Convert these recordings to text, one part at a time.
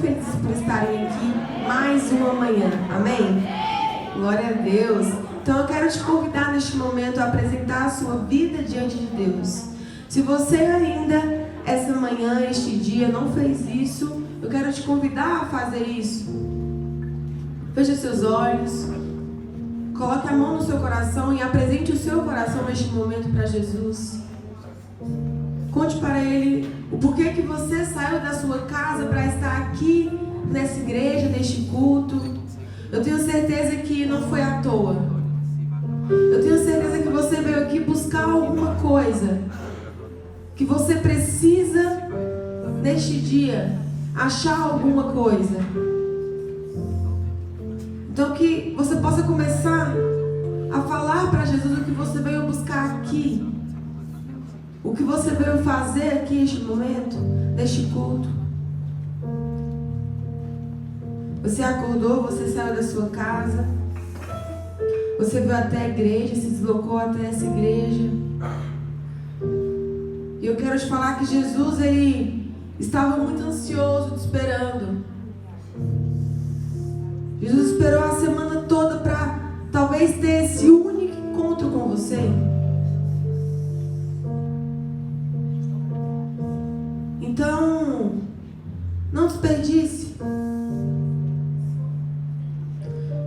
felizes por estarem aqui mais uma manhã. Amém? Glória a Deus. Então eu quero te convidar neste momento a apresentar a sua vida diante de Deus. Se você ainda, essa manhã, este dia, não fez isso, eu quero te convidar a fazer isso. Feche seus olhos, coloque a mão no seu coração e apresente o seu coração neste momento para Jesus. Conte para Ele o porquê que você saiu da sua casa para estar aqui nessa igreja, neste culto. Eu tenho certeza que não foi à toa. Eu tenho certeza que você veio aqui buscar alguma coisa que você precisa neste dia achar alguma coisa. Então que você possa começar a falar para Jesus o que você veio buscar aqui. O que você veio fazer aqui neste momento, neste culto. Você acordou, você saiu da sua casa. Você veio até a igreja, se deslocou até essa igreja. E eu quero te falar que Jesus, Ele estava muito ansioso, te esperando. Jesus esperou a semana toda para talvez ter esse único encontro com você. Então, não desperdice.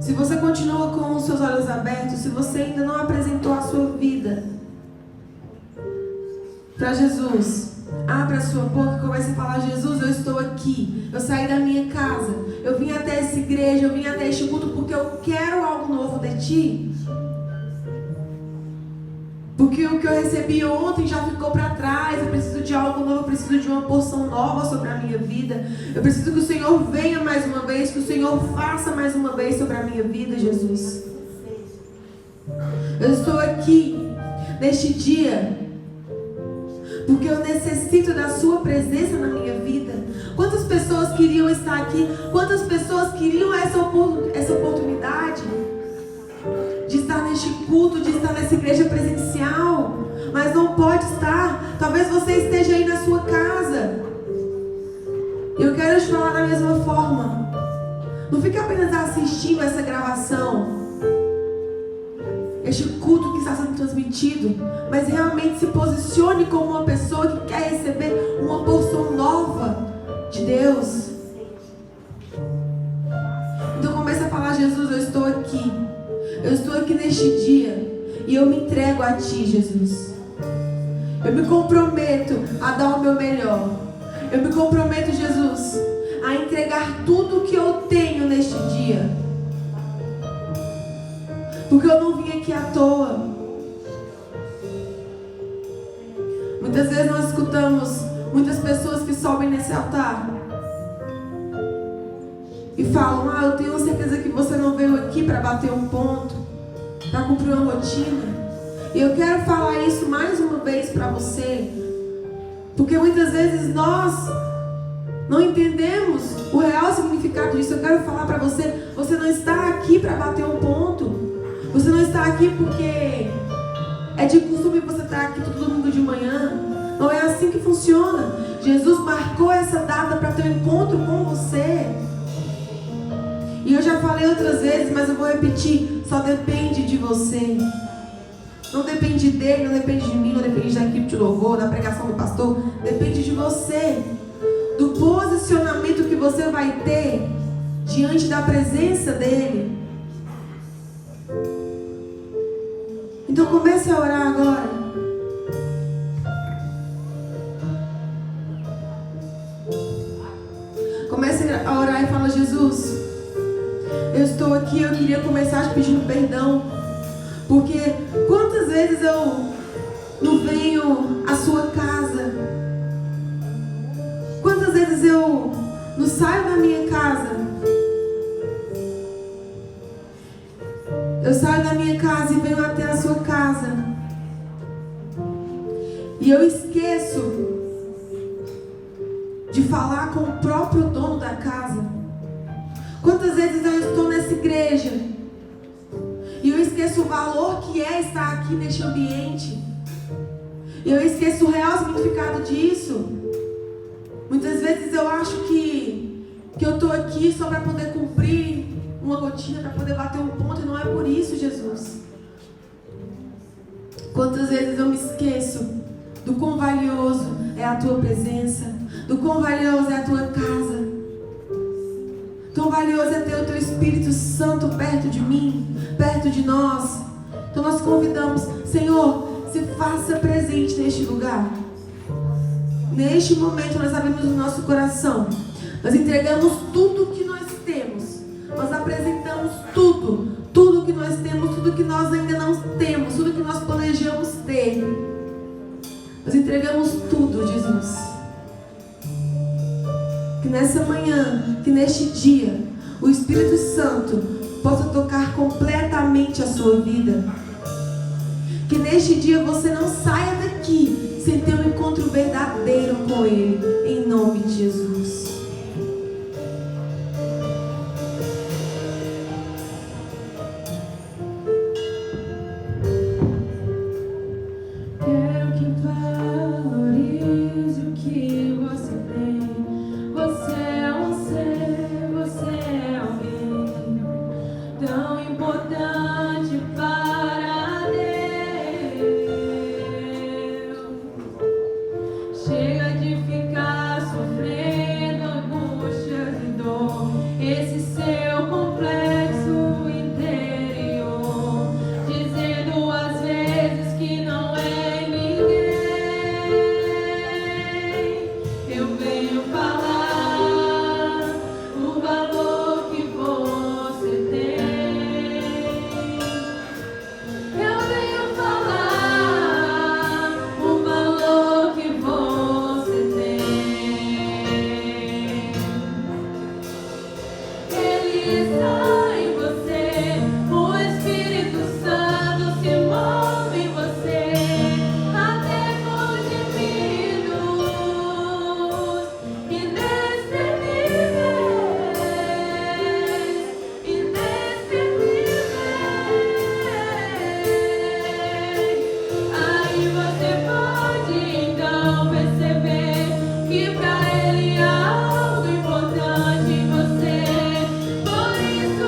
Se você continua com os seus olhos abertos, se você ainda não apresentou a sua vida para Jesus, abra a sua boca e comece a falar: Jesus, eu estou aqui, eu saí da minha casa, eu vim até essa igreja, eu vim até este culto porque eu quero algo novo de Ti. Porque o que eu recebi ontem já ficou para trás. Eu preciso de algo novo, eu preciso de uma porção nova sobre a minha vida. Eu preciso que o Senhor venha mais uma vez, que o Senhor faça mais uma vez sobre a minha vida, Jesus. Eu estou aqui neste dia porque eu necessito da sua presença na minha vida. Quantas pessoas queriam estar aqui? Quantas pessoas queriam essa oportunidade de estar neste culto, de estar nessa igreja presencial, mas não pode estar? Talvez você esteja aí na sua casa. Eu quero te falar da mesma forma. Não fique apenas assistindo essa gravação, este culto que está sendo transmitido, mas realmente se posicione como uma pessoa que quer receber uma porção nova de Deus. Então comece a falar: Jesus, eu estou aqui. Eu estou aqui neste dia e eu me entrego a Ti, Jesus. Eu me comprometo a dar o meu melhor. Eu me comprometo, Jesus, a entregar tudo o que eu tenho neste dia. Porque eu não vim aqui à toa. Muitas vezes nós escutamos muitas pessoas que sobem nesse altar e falam: ah, eu tenho certeza que você não veio aqui para bater um ponto, para cumprir uma rotina. E eu quero falar isso mais uma vez para você, porque muitas vezes nós não entendemos o real significado disso. Eu quero falar para você: você não está aqui para bater um ponto. Você não está aqui porque é de costume você estar aqui todo domingo de manhã. Não é assim que funciona. Jesus marcou essa data para ter um encontro com você. E eu já falei outras vezes, mas eu vou repetir: só depende de você. Não depende dele, não depende de mim, não depende da equipe de louvor, da pregação do pastor. Depende de você, do posicionamento que você vai ter diante da presença dele. Então comece a orar agora. Comece a orar e fala: Jesus, eu estou aqui, eu queria começar te pedindo perdão, porque quantas vezes eu não venho à sua casa, quantas vezes eu não saio da minha casa, eu saio da minha casa e venho até a sua casa, e eu esqueço de falar com o próprio dono da casa. Quantas vezes eu estou nessa igreja e eu esqueço o valor que é estar aqui neste ambiente, e eu esqueço o real significado disso. Muitas vezes eu acho que eu estou aqui só para poder cumprir uma rotina, para poder bater um ponto, e não é por isso, Jesus. Quantas vezes eu me esqueço do quão valioso é a tua presença, do quão valioso é a tua casa, tão valioso é ter o teu Espírito Santo perto de mim, perto de nós. Então nós convidamos, Senhor, se faça presente neste lugar. Neste momento nós abrimos o nosso coração, nós entregamos tudo que nós temos, nós apresentamos tudo que nós temos, tudo que nós ainda não temos, tudo que nós planejamos ter. Nós entregamos tudo, Jesus. Que nessa manhã, que neste dia, o Espírito Santo possa tocar completamente a sua vida. Que neste dia você não saia daqui sem ter um encontro verdadeiro com Ele, em nome de Jesus. Que pra ele é algo importante em você. Por isso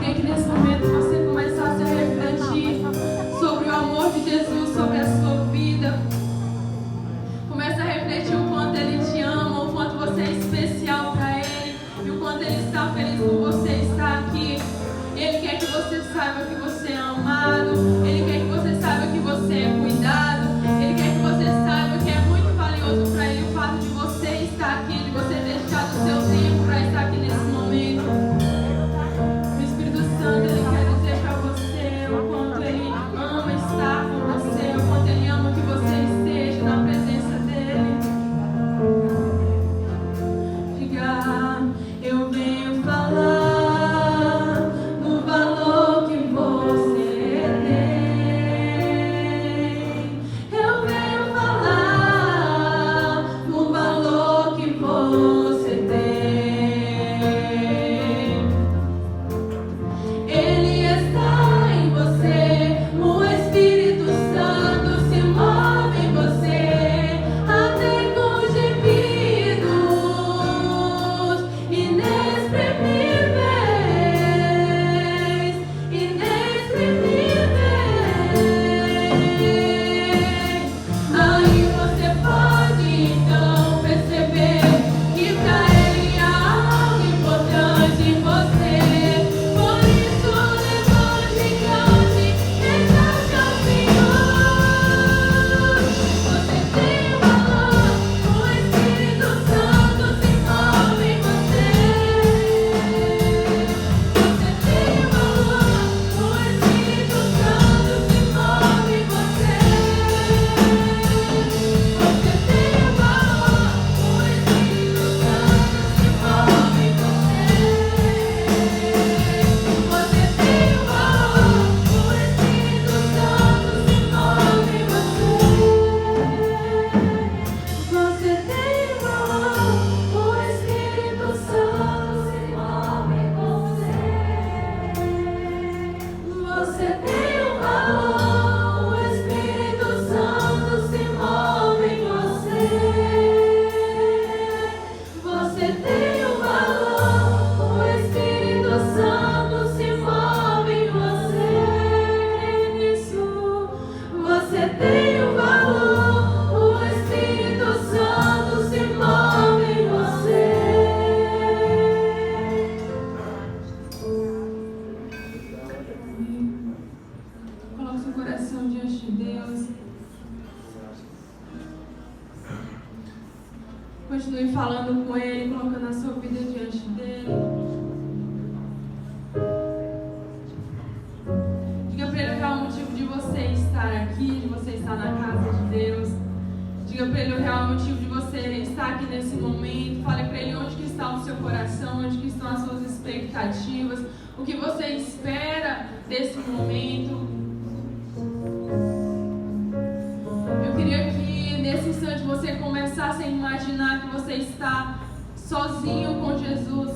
queria que nesse momento você começasse a refletir sobre o amor de Jesus, sobre a sua vida. Começa a refletir o quanto Ele te ama, o quanto você é especial para Ele e o quanto Ele está feliz por você estar aqui. Ele quer que você saiba que você é amado, Ele quer que você saiba que você é cuidado, Ele quer que você saiba que é muito valioso para Ele o fato de você estar aqui, de você deixar o seu tempo para estar aqui nesse momento. O Espírito Santo, Ele quer dizer para você o quanto Ele ama estar com você, o quanto Ele ama que você esteja na presença dEle. Diga, eu venho falar no valor que você tem. Eu venho falar no valor que você tem. Ele está em você, o Espírito Santo se move em você, até com gemidos inexprimíveis, inexprimíveis. Aí você pode então perceber que pra Ele há algo importante em você. Por isso levante e cante, exalte ao Senhor. Você tem valor, o Espírito Santo se move em você. Você tem valor, o Espírito Santo se move em você. Você tem valor, o Espírito Santo se move em você. Você tem valor, o Espírito Santo se move em você. Você tem valor, o Espírito Santo se move em você. Você tem valor, o Espírito Santo se move em você. Você tem valor, o Espírito Santo se move em você. Creia nisso. Você tem valor, o Espírito Santo se move em você. Coloque seu coração diante de Deus. Continue falando com Ele, colocando a sua vida diante dEle. Diga para Ele o real motivo de você estar aqui, de você estar na casa de Deus. Diga para Ele o real motivo de você estar aqui nesse momento. Fale para Ele onde que está o seu coração, onde que estão as suas expectativas, o que você espera desse momento. Eu queria que nesse instante você começasse a imaginar que você está sozinho com Jesus,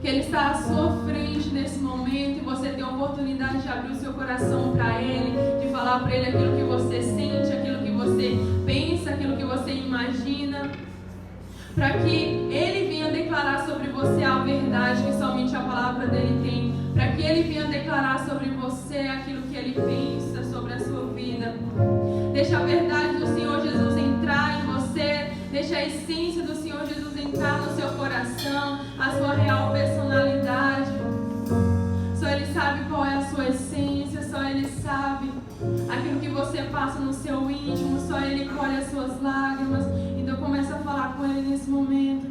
que Ele está à sua frente nesse momento e você tem a oportunidade de abrir o seu coração para Ele, de falar para Ele aquilo que você sente, aquilo que você pensa, aquilo que você imagina, para que Ele venha declarar sobre você a verdade que somente a palavra dEle tem, para que Ele venha declarar sobre você aquilo que Ele pensa sobre a sua vida. Deixa a verdade do Senhor Jesus entrar em você, deixa a essência do Senhor Jesus entrar no seu coração, a sua real personalidade. Só Ele sabe qual é a sua essência, só Ele sabe aquilo que você passa no seu íntimo, só Ele colhe as suas lágrimas. Então começa a falar com Ele nesse momento.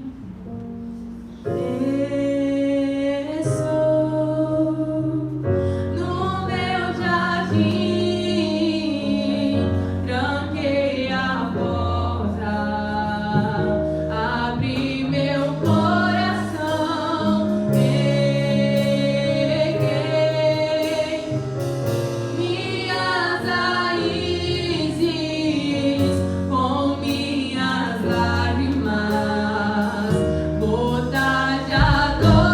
No meu jardim, tranquei a porta, abri meu coração, peguei minhas raízes com minhas lágrimas, botar de adoração.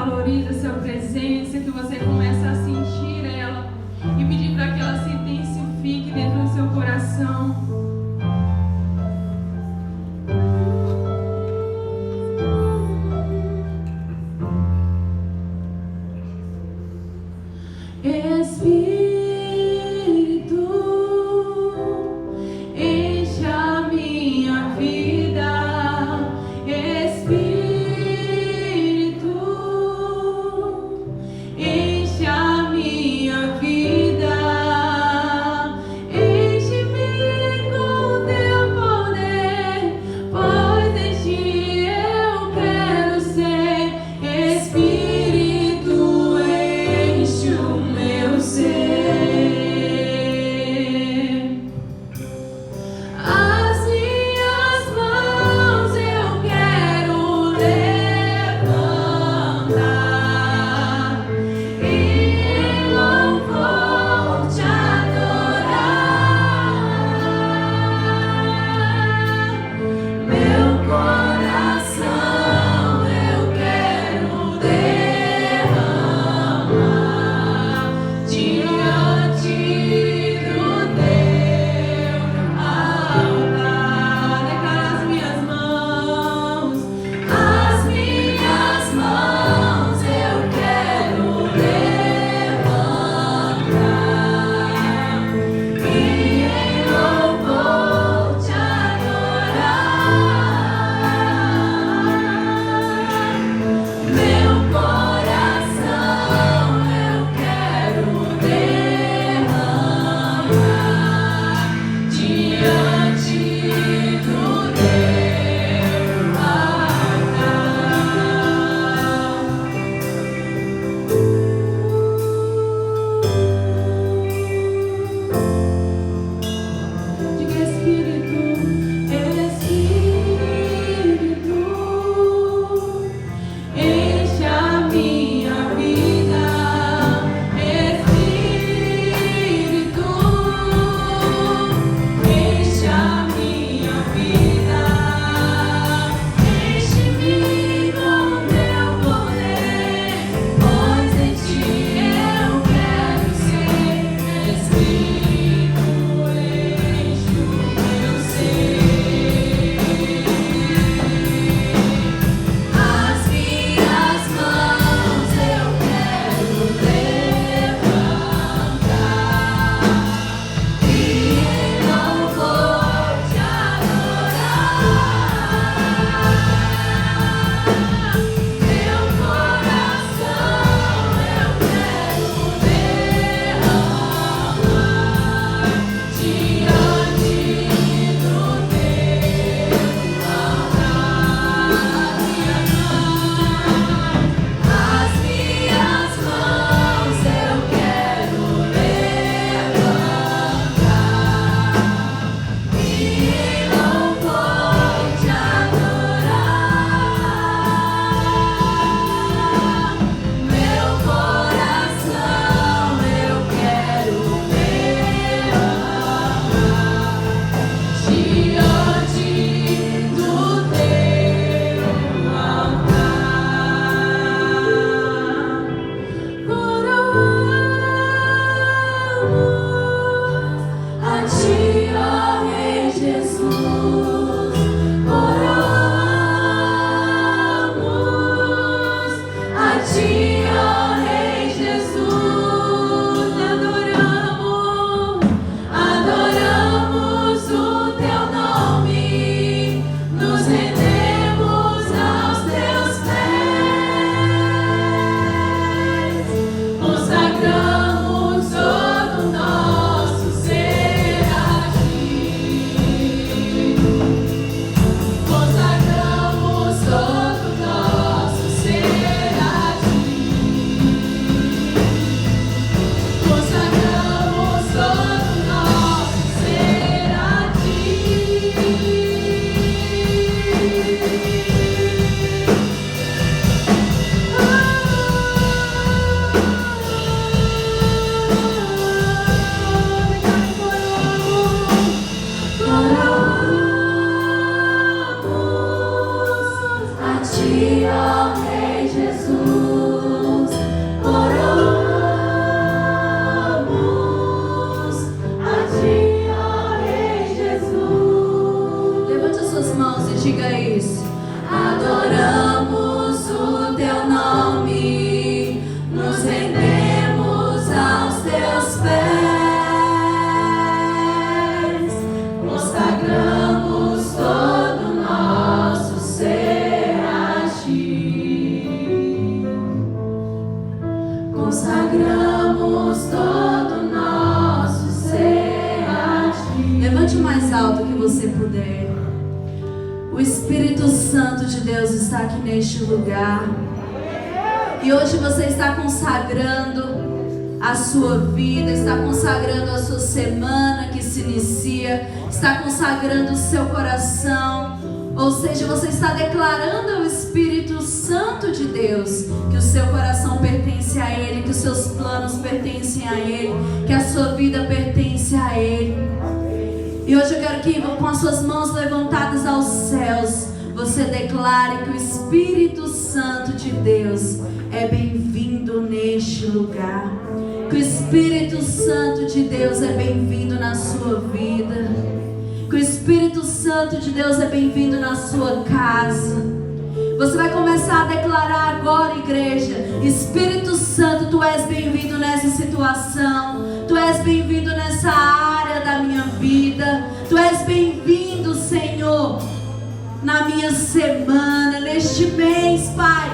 valorize a sua presença, que você comece a sentir ela e pedir para que ela se intensifique dentro do seu coração. Enche a mãos e diga isso. Adoramos o teu nome, nos rendemos aos teus pés, consagramos todo nosso ser a ti, consagramos todo nosso ser a ti. Levante o mais alto que você puder. O Espírito Santo de Deus está aqui neste lugar. E hoje você está consagrando a sua vida, está consagrando a sua semana que se inicia, está consagrando o seu coração. Ou seja, você está declarando ao Espírito Santo de Deus que o seu coração pertence a Ele, que os seus planos pertencem a Ele, que a sua vida pertence a Ele. E hoje eu quero que, com as suas mãos levantadas aos céus, você declare que o Espírito Santo de Deus é bem-vindo neste lugar. Que o Espírito Santo de Deus é bem-vindo na sua vida. Que o Espírito Santo de Deus é bem-vindo na sua casa. Você vai começar a declarar agora, igreja: Espírito Santo, Tu és bem-vindo nessa situação. Tu és bem-vindo nessa área da minha vida. Tu és bem-vindo, Senhor, na minha semana, neste mês, Pai.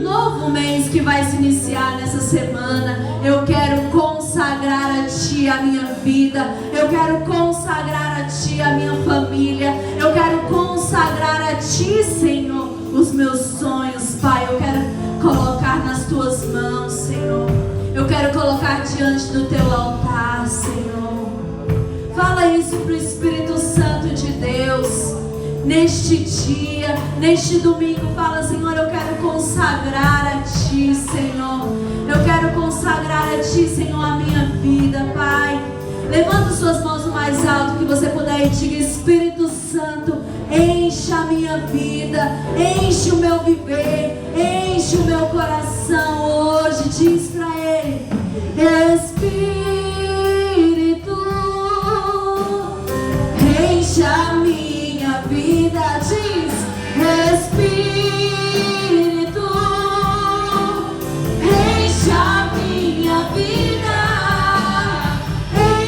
Novo mês que vai se iniciar nessa semana. Eu quero consagrar a Ti a minha vida. Eu quero consagrar a Ti a minha família. Eu quero consagrar a Ti, Senhor, os meus sonhos, Pai. Eu quero colocar nas Tuas mãos, Senhor. Eu quero colocar diante do Teu altar, Senhor. Fala isso pro Espírito Santo de Deus. Neste dia, neste domingo, fala: Senhor, eu quero consagrar a Ti, Senhor. Eu quero consagrar a Ti, Senhor, a minha vida, Pai. Levanta suas mãos o mais alto que você puder e diga: Espírito Santo, enche a minha vida, enche o meu viver, enche o meu coração hoje. Diz pra Ele: Espírito, enche a minha vida. Diz: Espírito, enche a minha vida,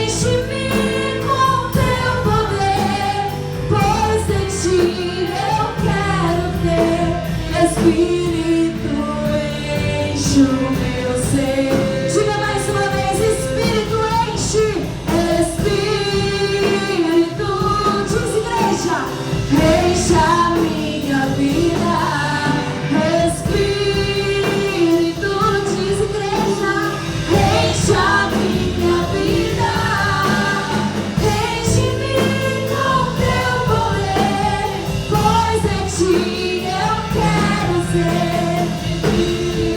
enche-me com Teu poder, pois de Ti eu quero ter. Espírito, enche o meu ser. Diga mais uma vez: Espírito, enche. Espírito, diz igreja: enche a minha vida. Espírito, diz igreja: enche a minha vida, enche-me com Teu poder, pois de Ti eu quero ser.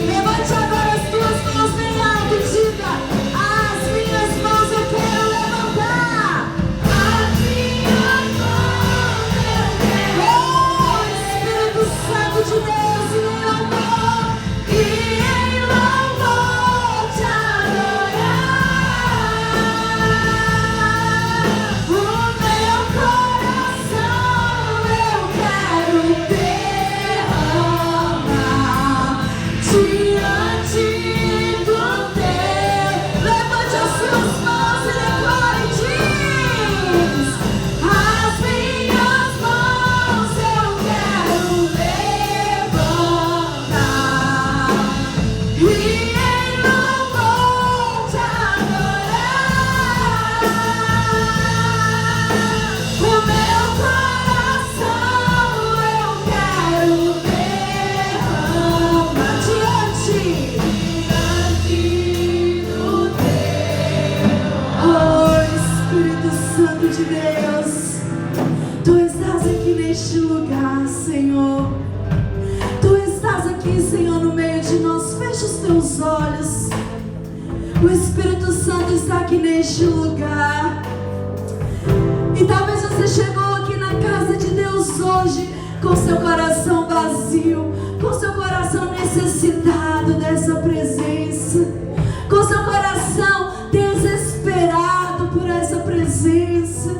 Levante agora as tuas mãos bem alto e diga: as minhas mãos eu quero levantar. As minhas mãos eu quero. Oh, Espírito Santo de Deus, em louvor e em louvor te adorar. O meu coração eu quero derramar diante do Teu. Levante as suas mãos e declare: diz: as minhas mãos eu quero levantar e em louvor te adorar. O meu coração eu quero derramar diante do Teu. Oh, Espírito Santo de Deus, Tu estás aqui neste lugar, Senhor. Tu estás aqui, Senhor, no meio de nós. Fecha os Teus olhos. O Espírito Santo está aqui neste lugar. E talvez você chegou aqui na casa de Deus hoje com seu coração vazio, com seu coração necessitado dessa presença, com seu coração desesperado por essa presença.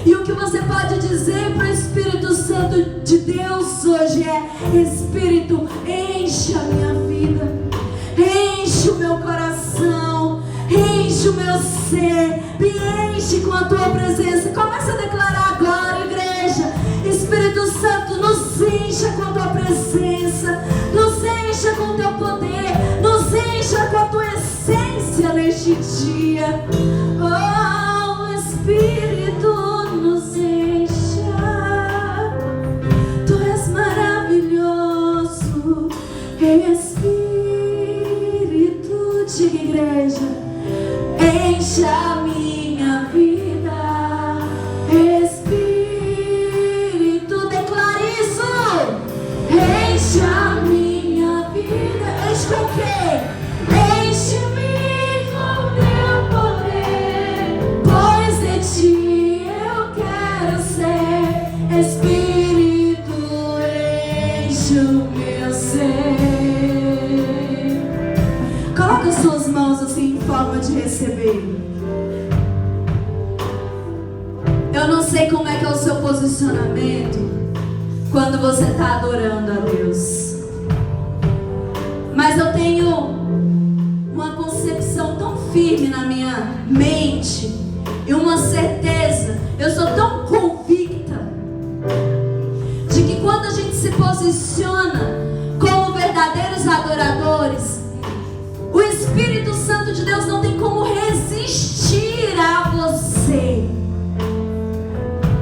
E o que você pode dizer para o Espírito Santo de Deus hoje é: Espírito, enche a minha vida, enche o meu coração, enche o meu ser, me enche com a tua presença. Começa a declarar agora, igreja. Espírito Santo, nos encha com a tua presença, nos encha com o teu poder, nos encha com a tua essência neste dia. Oh, Espírito, nos encha. Tu és maravilhoso, Espírito. Diga, igreja: encha a minha vida, Espírito. Declare isso. Encha a minha vida. Enche com o quê? Enche-me com teu poder, pois de ti eu quero ser. Espírito, enche o meu ser. Coloca suas mãos assim em forma de receber. Eu não sei como é que é o seu posicionamento quando você está adorando a Deus, mas eu tenho uma concepção tão firme na minha mente e uma certeza, eu sou tão convicta de que quando a gente se posiciona como verdadeiros adoradores, o Espírito Santo de Deus não tem como resistir a você.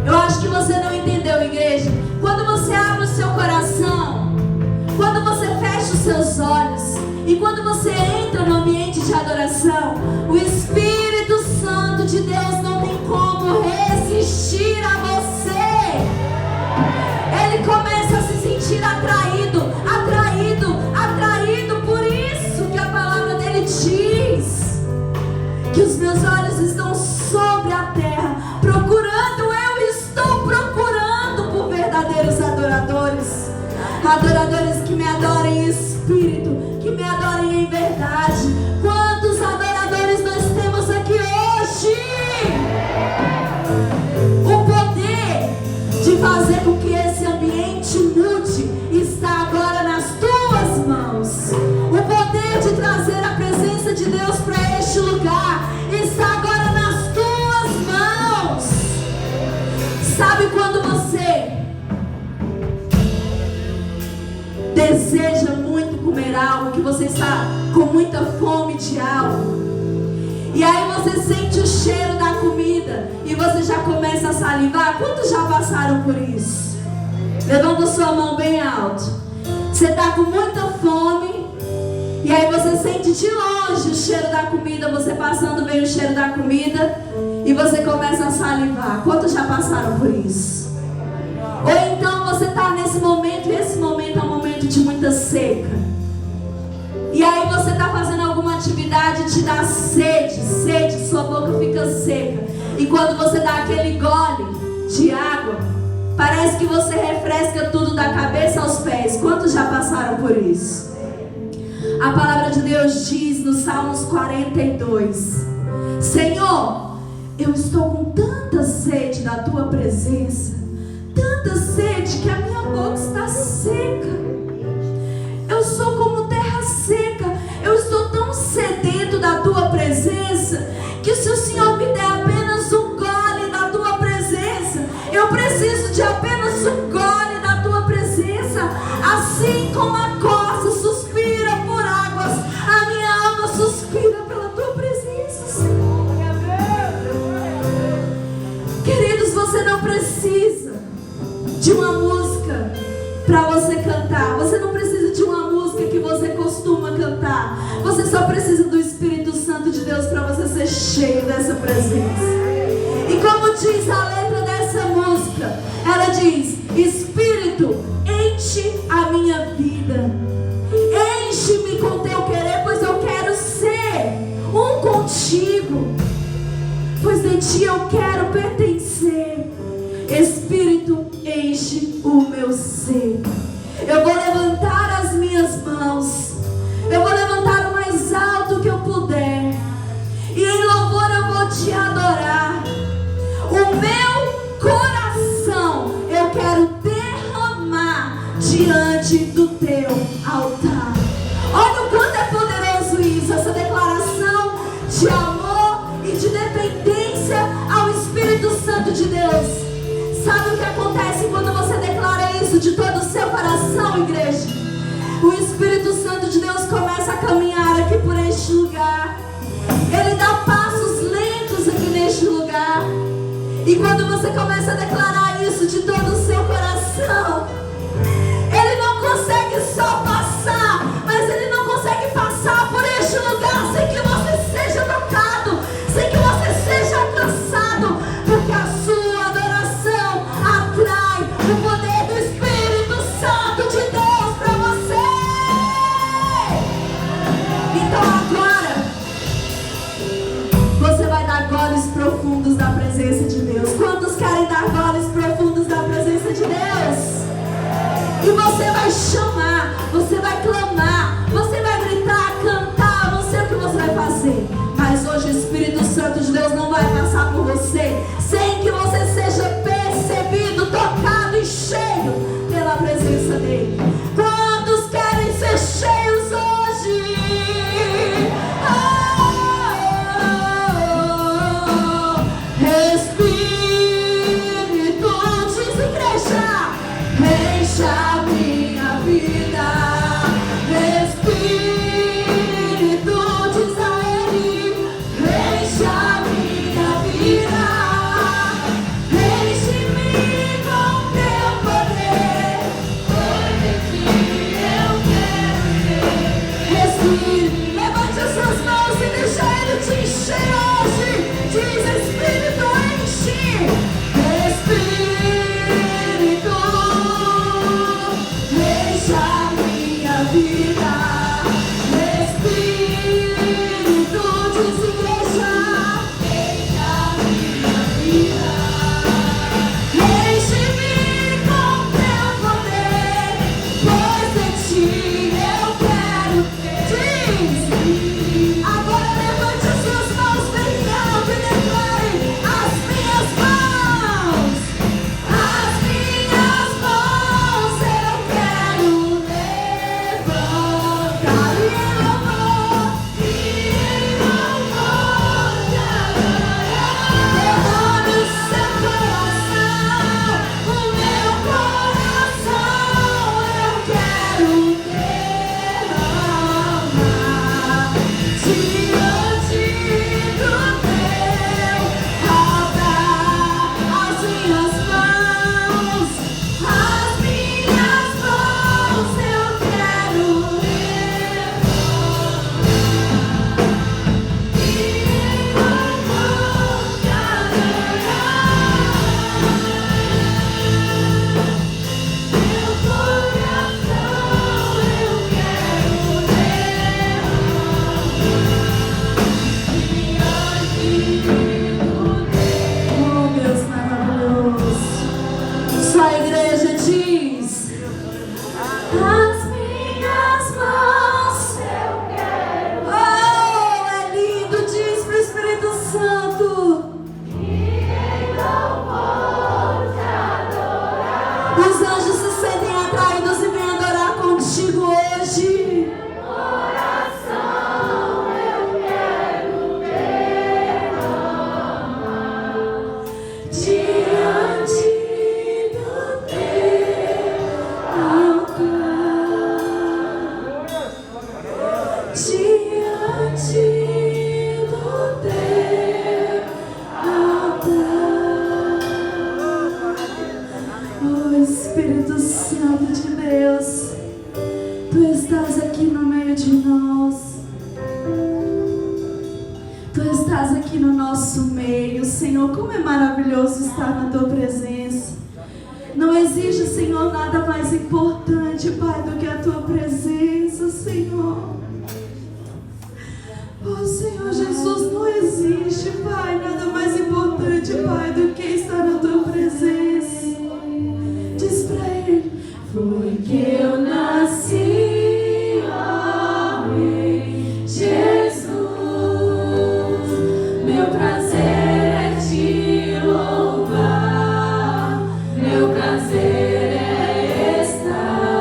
Eu acho que você não entendeu, igreja. Quando você abre o seu coração, quando você fecha os seus olhos e quando você entra no ambiente de adoração, o Espírito Santo de Deus não tem como resistir a você. Ele começa a se sentir atraído, atraído, atraído. Por isso que a palavra dele diz que os meus olhos estão sobre a terra, procurando. Eu estou procurando por verdadeiros adoradores, adoradores que me adorem em espírito, que me adorem em verdade. Quantos adoradores nós temos aqui hoje? O poder de fazer com que esse ambiente mude está agora nas tuas mãos. O poder de trazer a presença de Deus para este lugar está agora nas tuas mãos. Sabe quando você deseja muito comer algo, que você está com muita fome de algo, e aí você sente o cheiro da comida e você já começa a salivar? Quantos já passaram por isso? Levanta sua mão bem alto. Você está com muita fome e aí você sente de longe o cheiro da comida. Você passando, vem o cheiro da comida e você começa a salivar. Quantos já passaram por isso? Ou então você está nesse momento, e esse momento é um momento de muita seca, e aí você está fazendo alguma atividade e te dá sede, sua boca fica seca, e quando você dá aquele gole de água, parece que você refresca tudo da cabeça aos pés. Quantos já passaram por isso? A palavra de Deus diz no Salmos 42: Senhor, eu estou com tanta sede da tua presença, tanta sede que a minha boca está seca. Eu sou como terra seca. Eu estou tão sedento da tua presença que se o Senhor me der apenas um gole da tua presença, eu preciso de apenas um gole da tua presença. Assim como a corça suspira por águas, a minha alma suspira pela tua presença, Senhor. Queridos, você não precisa de uma música para você cantar. Você não precisa de uma música que você costuma cantar. Você só precisa do Espírito Santo de Deus para você ser cheio dessa presença. E como diz a letra dessa música, ela diz: Espírito, enche a minha vida, enche-me com teu querer, pois eu quero ser um contigo, pois de ti eu quero pertencer. Espírito, enche o meu ser. Eu vou levantar as minhas mãos, eu vou levantar o mais alto que eu puder, e em louvor eu vou te adorar. O meu coração eu quero derramar diante do teu altar. Olha o quanto é poderoso isso, essa declaração de amor e de dependência ao Espírito Santo de Deus. Sabe o que acontece quando você declara isso de todo o seu coração, igreja? O Espírito Santo de Deus começa a caminhar aqui por este lugar. Ele dá passos lentos aqui neste lugar. E quando você começa a declarar isso de todo o seu coração, Ele não consegue só passar, mas Ele não consegue passar por este lugar sem que você seja tocado, sem que você seja alcançado, porque a sua adoração atrai o poder do Espírito Santo de Deus para você. Então agora você vai dar goles profundos da presença de Deus. Quantos querem dar goles profundos da presença de Deus? E você vai chamar, você vai clamar, você vai gritar, cantar, não sei o que você vai fazer. Mas hoje o Espírito Santo de Deus não vai passar por você sem que você seja percebido, tocado e cheio pela presença dEle. Quantos querem ser cheios hoje? Espírito, diz igreja, enche a minha vida. Espírito, diz a Ele, enche a minha vida. Enche-me com teu poder, pois em ti eu quero ver. Respire, levante as suas mãos e deixa Ele te encher hoje. Diz Espírito, enche. Espírito, enche a minha vida. Espírito, diz igreja, enche a minha vida. Enche-me com teu poder, pois em ti eu quero ter. Agora levante as suas mãos bem alto e declare: as minhas mãos eu quero levantar e em louvor te adorar. Derrame o seu coração, o meu coração eu quero derramar diante do teu altar. As minhas mãos eu quero levantar e em louvor te adorar. Meu coração eu quero oh, Deus maravilhoso. Só a igreja diz: as minhas mãos eu quero. Oh, é lindo, diz pro Espírito Santo. E em louvor te adorar. Os anjos se sentem atraídos e vêm adorar contigo hoje. Coração eu quero derramar diante do teu altar. Diante do teu altar. Oh, Espírito Santo de Deus, Tu estás aqui no meio de nós. Tu estás aqui no nosso meio, Senhor. Como é maravilhoso estar na Tua presença. Não existe, Senhor, nada mais importante, Pai, do que a Tua presença, Senhor. Oh, Senhor Jesus, não existe, Pai, nada mais importante, Pai, do que estar na Tua presença. Diz pra Ele: foi que eu nasci, amém, Jesus. Meu prazer é te louvar, meu prazer é estar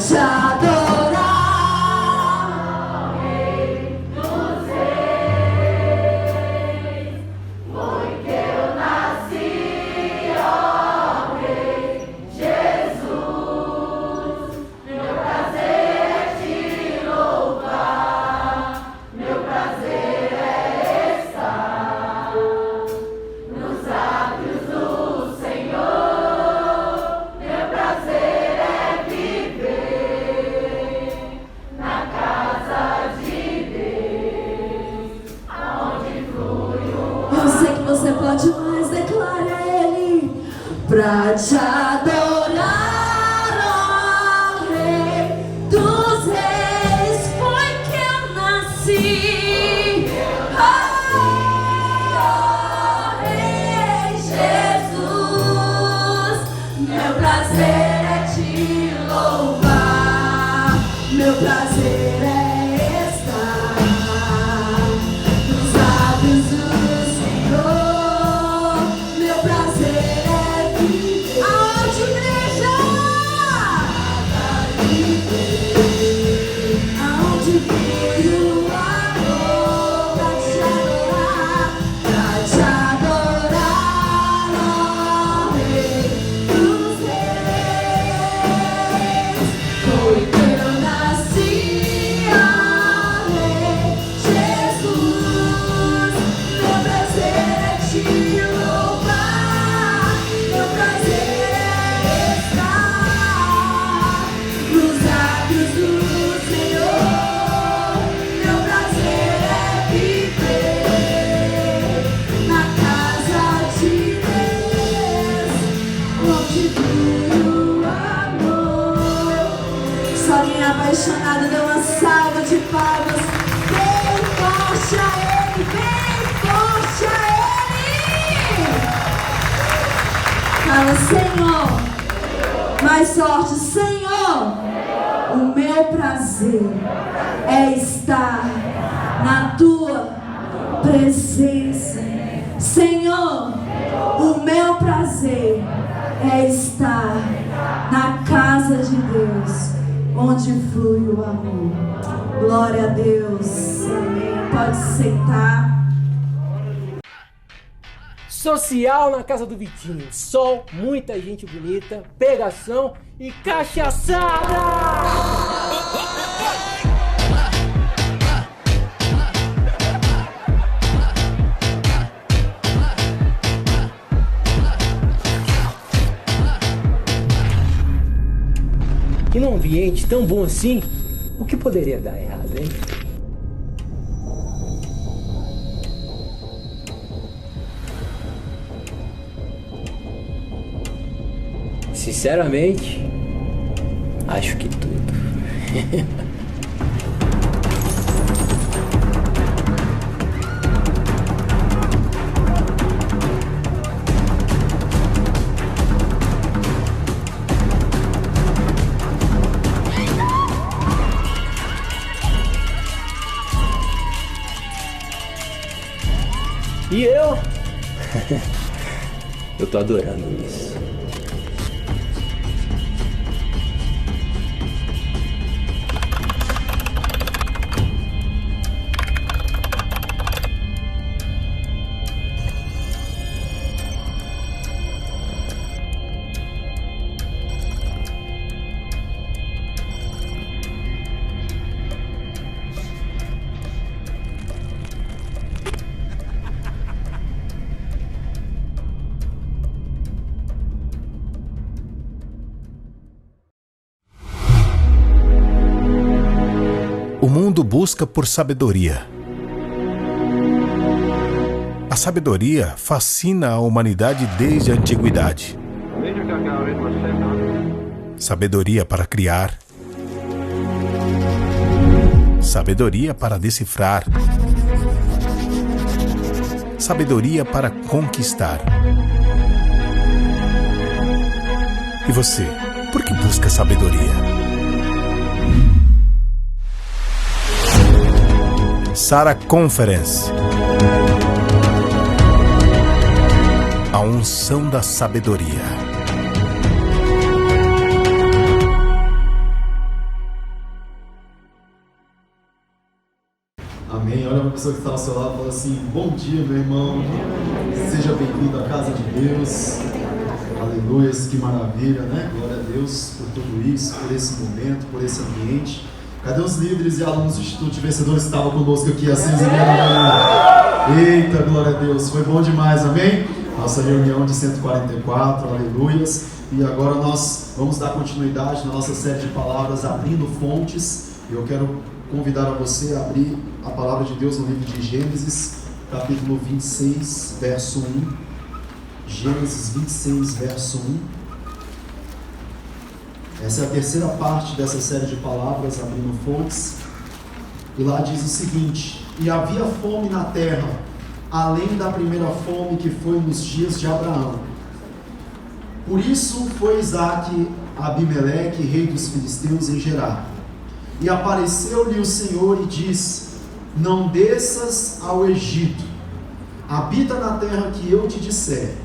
te adorar. Você pode mais, declare a Ele pra te adorar, ó Rei dos Reis, foi que eu nasci. Oh, Rei Jesus, meu prazer é te louvar, meu prazer é estar nos lábios do apaixonado, dê uma salva de palmas bem forte a Ele, bem forte a Ele. Fala, Senhor, mais forte, Senhor, o meu prazer é estar na Tua presença. Senhor, o meu prazer é estar na casa de Deus, onde flui o amor. Glória a Deus. Amém. Pode sentar. Social na casa do Vitinho. Sol, muita gente bonita, pegação e cachaçada! E num ambiente tão bom assim, o que poderia dar errado, hein? Sinceramente, acho que tudo. E eu? Eu tô adorando isso. O mundo busca por sabedoria. A sabedoria fascina a humanidade desde a antiguidade. Sabedoria para criar. Sabedoria para decifrar. Sabedoria para conquistar. E você, por que busca sabedoria? Sara Conference. A unção da sabedoria. a pessoa que está ao seu lado e fala assim: bom dia, meu irmão, seja bem-vindo à casa de Deus. Aleluia, que maravilha, né? Glória a Deus por tudo isso, por esse momento, por esse ambiente. Cadê os líderes e alunos do Instituto de Vencedores que estavam conosco aqui às 6h30 da manhã? Eita, glória a Deus, foi bom demais, amém? Nossa reunião de 144, aleluias. E agora nós vamos dar continuidade na nossa série de palavras, Abrindo Fontes. Eu quero convidar a você a abrir a palavra de Deus no livro de Gênesis, capítulo 26, verso 1. Gênesis 26, verso 1. Essa é a terceira parte dessa série de palavras, Abrindo Fontes. E lá diz o seguinte: e havia fome na terra, além da primeira fome que foi nos dias de Abraão. Por isso foi Isaque a Abimeleque, rei dos filisteus, em Gerar. E apareceu-lhe o Senhor e disse: não desças ao Egito, habita na terra que eu te disser,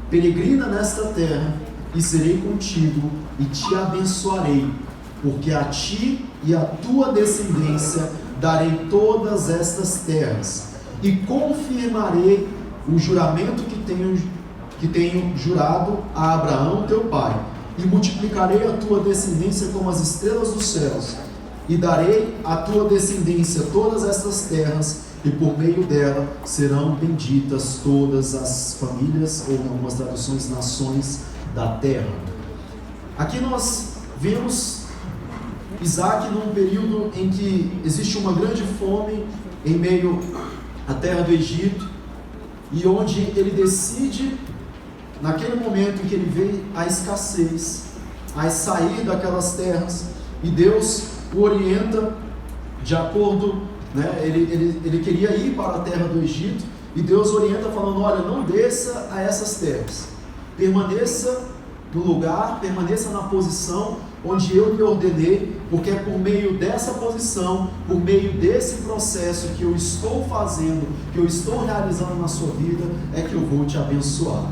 peregrina nesta terra, e serei contigo, e te abençoarei, porque a ti e à tua descendência darei todas estas terras, e confirmarei o juramento que tenho jurado a Abraão teu pai, e multiplicarei a tua descendência como as estrelas dos céus, e darei à tua descendência todas estas terras, e por meio dela serão benditas todas as famílias, ou em algumas traduções, nações da terra. Aqui nós vemos Isaque num período em que existe uma grande fome em meio à terra do Egito, e onde ele decide, naquele momento em que ele vê a escassez, a sair daquelas terras, e Deus o orienta de acordo, né, ele queria ir para a terra do Egito, e Deus orienta falando: olha, não desça a essas terras, permaneça no lugar, permaneça na posição onde eu lhe ordenei, porque é por meio dessa posição, por meio desse processo que eu estou fazendo, que eu estou realizando na sua vida, é que eu vou te abençoar.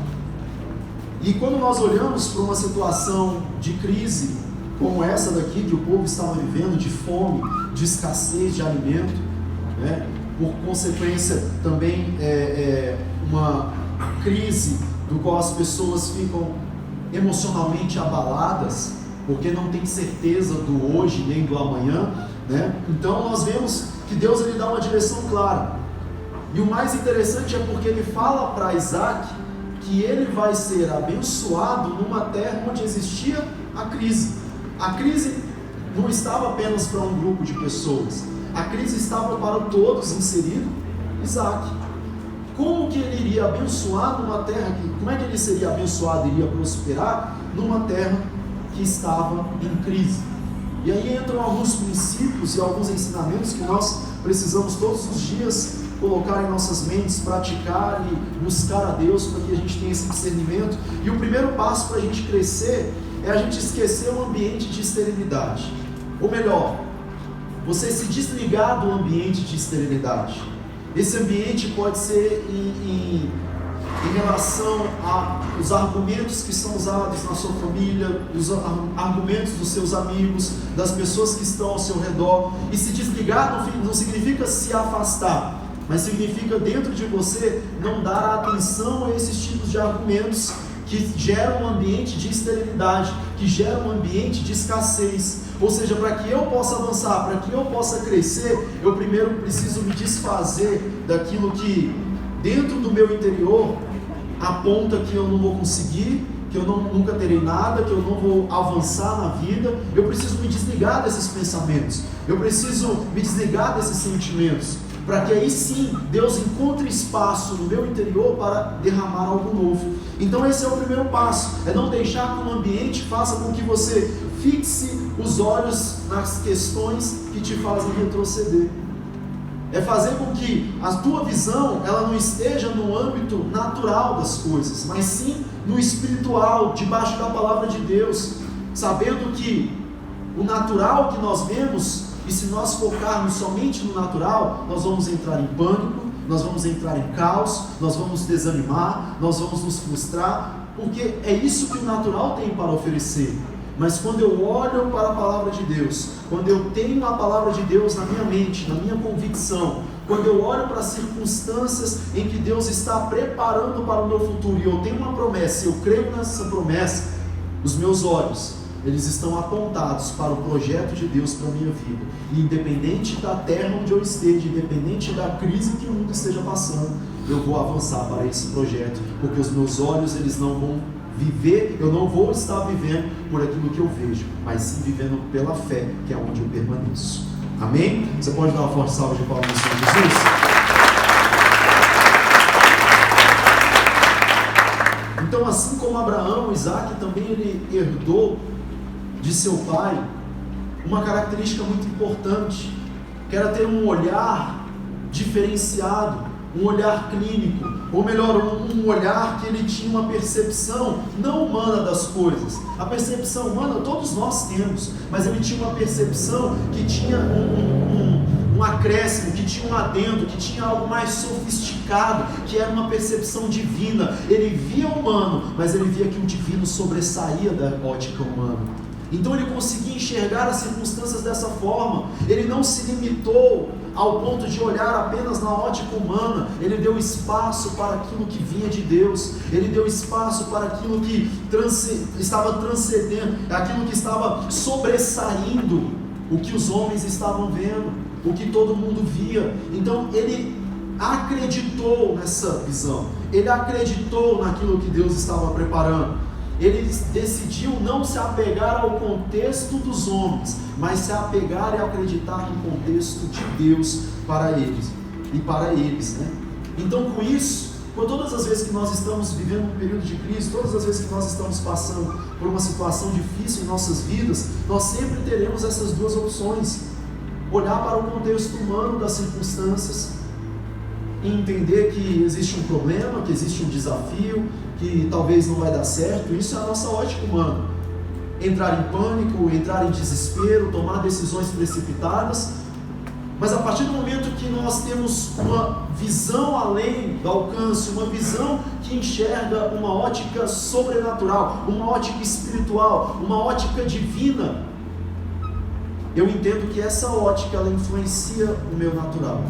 E quando nós olhamos para uma situação de crise como essa daqui que o povo estava vivendo, de fome, de escassez de alimento, né? Por consequência também uma crise do qual as pessoas ficam emocionalmente abaladas, porque não tem certeza do hoje nem do amanhã, né? Então nós vemos que Deus ele dá uma direção clara, e o mais interessante é porque ele fala para Isaque que ele vai ser abençoado numa terra onde existia a crise. A crise não estava apenas para um grupo de pessoas, a crise estava para todos, inserido Isaque. Como que ele iria abençoar numa terra como é que ele seria abençoado, iria prosperar numa terra que estava em crise? E aí entram alguns princípios e alguns ensinamentos que nós precisamos todos os dias colocar em nossas mentes, praticar e buscar a Deus para que a gente tenha esse discernimento. E o primeiro passo para a gente crescer é a gente esquecer o ambiente de esterilidade, ou melhor, você se desligar do ambiente de esterilidade. Esse ambiente pode ser em relação aos argumentos que são usados na sua família, os argumentos dos seus amigos, das pessoas que estão ao seu redor. E se desligar não significa se afastar, mas significa dentro de você não dar atenção a esses tipos de argumentos que geram um ambiente de esterilidade, que geram um ambiente de escassez. Ou seja, para que eu possa avançar, para que eu possa crescer, eu primeiro preciso me desfazer daquilo que dentro do meu interior aponta que eu não vou conseguir, que eu nunca terei nada, que eu não vou avançar na vida. Eu preciso me desligar desses pensamentos, eu preciso me desligar desses sentimentos, para que aí sim Deus encontre espaço no meu interior para derramar algo novo. Então esse é o primeiro passo, é não deixar que o ambiente faça com que você fixe os olhos nas questões que te fazem retroceder. É fazer com que a tua visão ela não esteja no âmbito natural das coisas, mas sim no espiritual, debaixo da palavra de Deus, sabendo que o natural que nós vemos, e se nós focarmos somente no natural, nós vamos entrar em pânico, nós vamos entrar em caos, nós vamos desanimar, nós vamos nos frustrar, porque é isso que o natural tem para oferecer. Mas quando eu olho para a palavra de Deus, quando eu tenho a palavra de Deus na minha mente, na minha convicção, quando eu olho para as circunstâncias em que Deus está preparando para o meu futuro, e eu tenho uma promessa, eu creio nessa promessa, os meus olhos, eles estão apontados para o projeto de Deus para a minha vida. E independente da terra onde eu esteja, independente da crise que o mundo esteja passando, eu vou avançar para esse projeto, porque os meus olhos, eles não vão viver, eu não vou estar vivendo por aquilo que eu vejo, mas sim vivendo pela fé, que é onde eu permaneço. Amém? Você pode dar uma forte salva de palmas no Senhor Jesus? Então, assim como Abraão, Isaac também ele herdou de seu pai uma característica muito importante, que era ter um olhar diferenciado, um olhar clínico, ou melhor, um olhar que ele tinha uma percepção não humana das coisas. A percepção humana todos nós temos, mas ele tinha uma percepção que tinha um acréscimo, que tinha um adendo, que tinha algo mais sofisticado, que era uma percepção divina. Ele via o humano, mas ele via que o divino sobressaía da ótica humana. Então ele conseguia enxergar as circunstâncias dessa forma. Ele não se limitou ao ponto de olhar apenas na ótica humana. Ele deu espaço para aquilo que vinha de Deus. Ele deu espaço para aquilo que estava transcendendo, aquilo que estava sobressaindo o que os homens estavam vendo, o que todo mundo via. Então ele acreditou nessa visão. Ele acreditou naquilo que Deus estava preparando. Ele decidiu não se apegar ao contexto dos homens, mas se apegar e acreditar no contexto de Deus para eles e para eles, né? Então, com isso, por todas as vezes que nós estamos vivendo um período de crise, todas as vezes que nós estamos passando por uma situação difícil em nossas vidas, nós sempre teremos essas duas opções: olhar para o contexto humano das circunstâncias e entender que existe um problema, que existe um desafio, que talvez não vai dar certo. Isso é a nossa ótica humana. Entrar em pânico, entrar em desespero, tomar decisões precipitadas. Mas a partir do momento que nós temos uma visão além do alcance, uma visão que enxerga uma ótica sobrenatural, uma ótica espiritual, uma ótica divina, eu entendo que essa ótica ela influencia o meu natural.